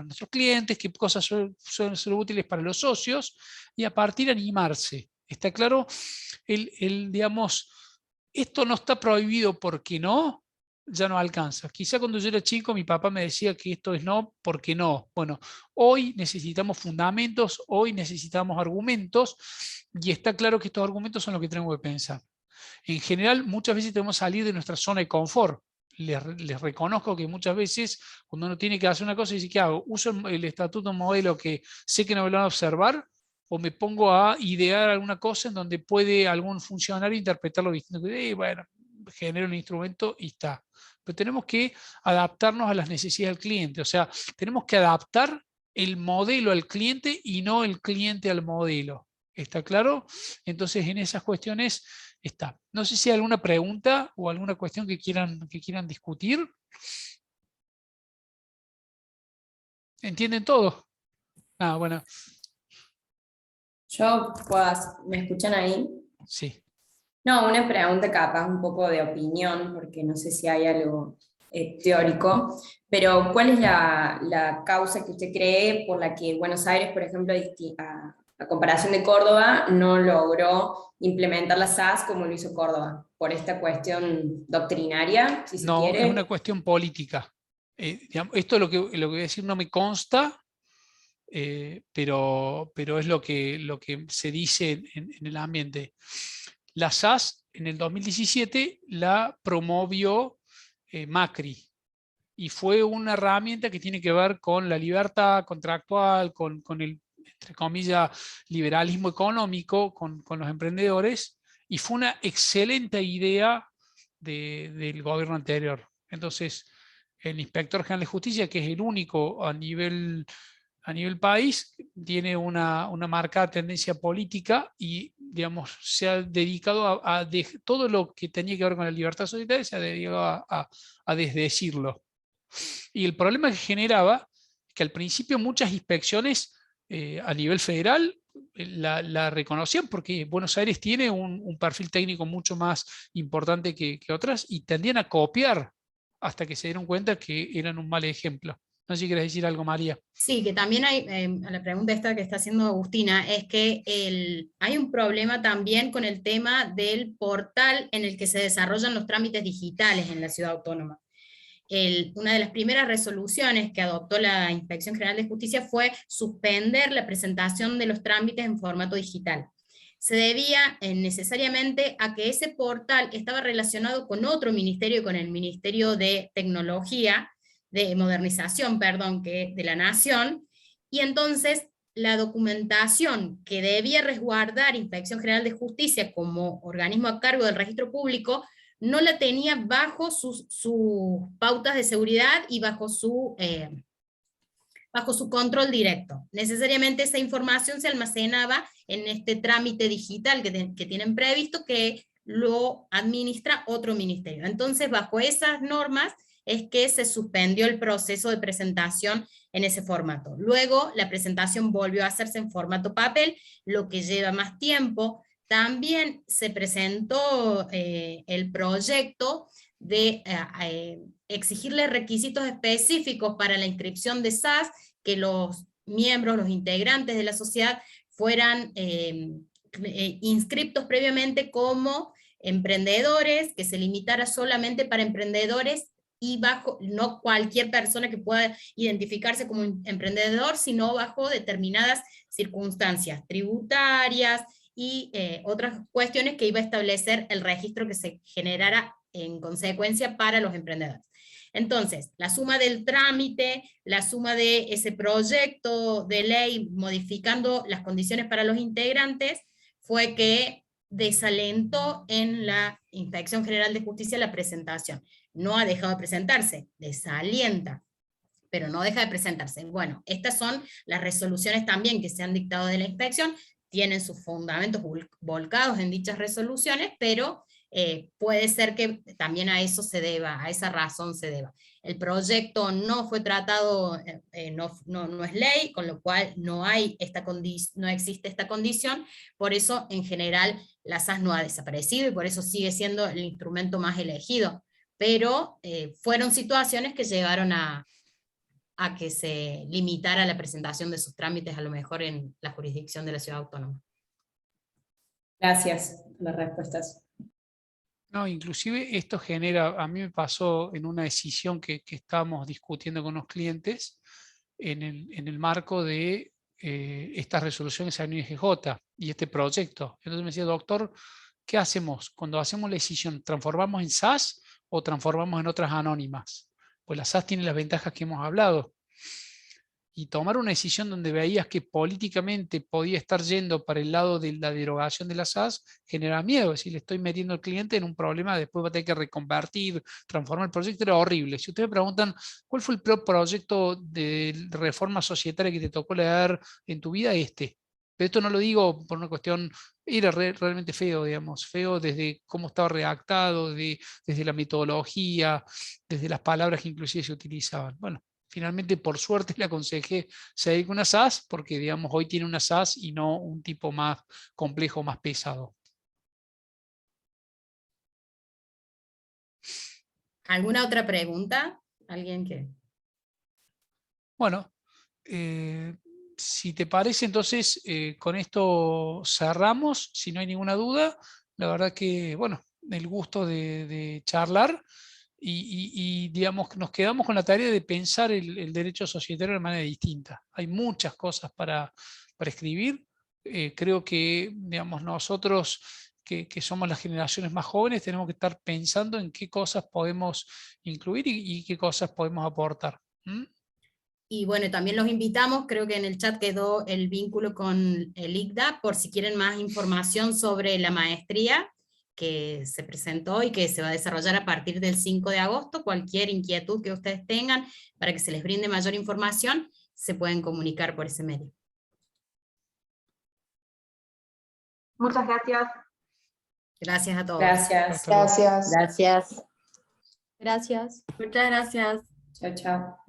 nuestros clientes, qué cosas suelen ser útiles para los socios, y a partir de animarse. ¿Está claro? Digamos, esto no está prohibido porque no, ya no alcanza. Quizá cuando yo era chico mi papá me decía que esto es no porque no. Bueno, hoy necesitamos fundamentos, hoy necesitamos argumentos, y está claro que estos argumentos son lo que tenemos que pensar. En general, muchas veces tenemos que salir de nuestra zona de confort. Les reconozco que muchas veces, cuando uno tiene que hacer una cosa, dice, ¿qué hago? ¿Uso el estatuto modelo que sé que no me lo van a observar? ¿O me pongo a idear alguna cosa en donde puede algún funcionario interpretarlo distinto? Bueno, genero un instrumento y está. Pero tenemos que adaptarnos a las necesidades del cliente. O sea, tenemos que adaptar el modelo al cliente y no el cliente al modelo. ¿Está claro? Entonces, en esas cuestiones está. No sé si hay alguna pregunta o alguna cuestión que quieran discutir. ¿Entienden todo? Ah, bueno. ¿Me escuchan ahí? Sí. No, una pregunta capaz un poco de opinión, porque no sé si hay algo teórico, pero ¿cuál es la causa que usted cree por la que Buenos Aires, por ejemplo, a comparación de Córdoba, no logró implementar la SAS como lo hizo Córdoba? ¿Por esta cuestión doctrinaria, si se quiere? No, es una cuestión política. Digamos, esto lo que voy a decir no me consta, pero es lo que se dice en el ambiente. La SAS en el 2017 la promovió Macri, y fue una herramienta que tiene que ver con la libertad contractual, con el, entre comillas, liberalismo económico, con los emprendedores, y fue una excelente idea del gobierno anterior. Entonces, el Inspector General de Justicia, que es el único a nivel país, tiene una marcada tendencia política y, digamos, se ha dedicado a todo lo que tenía que ver con la libertad societaria, se ha dedicado a desdecirlo. Y el problema que generaba es que al principio muchas inspecciones a nivel federal la reconocían, porque Buenos Aires tiene un perfil técnico mucho más importante que otras, y tendían a copiar hasta que se dieron cuenta que eran un mal ejemplo. No sé si querés decir algo, María. Sí, que también hay, a la pregunta esta que está haciendo Agustina, es que hay un problema también con el tema del portal en el que se desarrollan los trámites digitales en la ciudad autónoma. Una de las primeras resoluciones que adoptó la Inspección General de Justicia fue suspender la presentación de los trámites en formato digital. Se debía necesariamente a que ese portal estaba relacionado con otro ministerio, con el Ministerio de Tecnología, de Modernización, perdón, de la Nación, y entonces la documentación que debía resguardar Inspección General de Justicia como organismo a cargo del registro público no la tenía bajo sus pautas de seguridad y bajo su control directo. Necesariamente esa información se almacenaba en este trámite digital que tienen previsto, que lo administra otro ministerio. Entonces, bajo esas normas, es que se suspendió el proceso de presentación en ese formato. Luego la presentación volvió a hacerse en formato papel, lo que lleva más tiempo. También se presentó el proyecto de exigirle requisitos específicos para la inscripción de SAS, que los miembros, los integrantes de la sociedad fueran inscriptos previamente como emprendedores, que se limitara solamente para emprendedores y bajo, no cualquier persona que pueda identificarse como emprendedor, sino bajo determinadas circunstancias tributarias y otras cuestiones que iba a establecer el registro que se generara en consecuencia para los emprendedores. Entonces, la suma del trámite, la suma de ese proyecto de ley modificando las condiciones para los integrantes, fue que desalentó en la Inspección General de Justicia la presentación. No ha dejado de presentarse, desalienta, pero no deja de presentarse. Bueno, estas son las resoluciones también que se han dictado de la inspección, tienen sus fundamentos volcados en dichas resoluciones, pero puede ser que también a eso se deba, a esa razón se deba. El proyecto no fue tratado, no es ley, con lo cual no existe esta condición, por eso en general la SAS no ha desaparecido y por eso sigue siendo el instrumento más elegido, pero fueron situaciones que llegaron a que se limitara la presentación de sus trámites a lo mejor en la jurisdicción de la ciudad autónoma. Gracias por las respuestas. No, inclusive esto genera, a mí me pasó en una decisión que estábamos discutiendo con los clientes en el marco de estas resoluciones en IGJ y este proyecto. Entonces me decía, doctor, ¿qué hacemos? Cuando hacemos la decisión, ¿transformamos en SAS o transformamos en otras anónimas? Pues la SAS tiene las ventajas que hemos hablado. Y tomar una decisión donde veías que políticamente podía estar yendo para el lado de la derogación de la SAS, genera miedo. Si le estoy metiendo al cliente en un problema, después va a tener que reconvertir, transformar el proyecto, era horrible. Si ustedes me preguntan, ¿cuál fue el peor proyecto de reforma societaria que te tocó leer en tu vida? Pero esto no lo digo por una cuestión, era realmente feo, digamos, feo desde cómo estaba redactado, desde la metodología, desde las palabras que inclusive se utilizaban. Bueno, finalmente, por suerte, le aconsejé seguir con una SAS, porque digamos, hoy tiene una SAS y no un tipo más complejo, más pesado. ¿Alguna otra pregunta? ¿Alguien que...? Bueno, si te parece, entonces, con esto cerramos, si no hay ninguna duda. La verdad que, bueno, el gusto de charlar. Y digamos que nos quedamos con la tarea de pensar el derecho societario de manera distinta. Hay muchas cosas para escribir. Creo que, digamos, nosotros que somos las generaciones más jóvenes tenemos que estar pensando en qué cosas podemos incluir y qué cosas podemos aportar. Y bueno, también los invitamos, creo que en el chat quedó el vínculo con el ICDA, por si quieren más información sobre la maestría que se presentó y que se va a desarrollar a partir del 5 de agosto, cualquier inquietud que ustedes tengan para que se les brinde mayor información, se pueden comunicar por ese medio. Muchas gracias. Gracias a todos. Gracias. Hasta luego. Gracias. Gracias. Gracias. Muchas gracias. Chao, chao.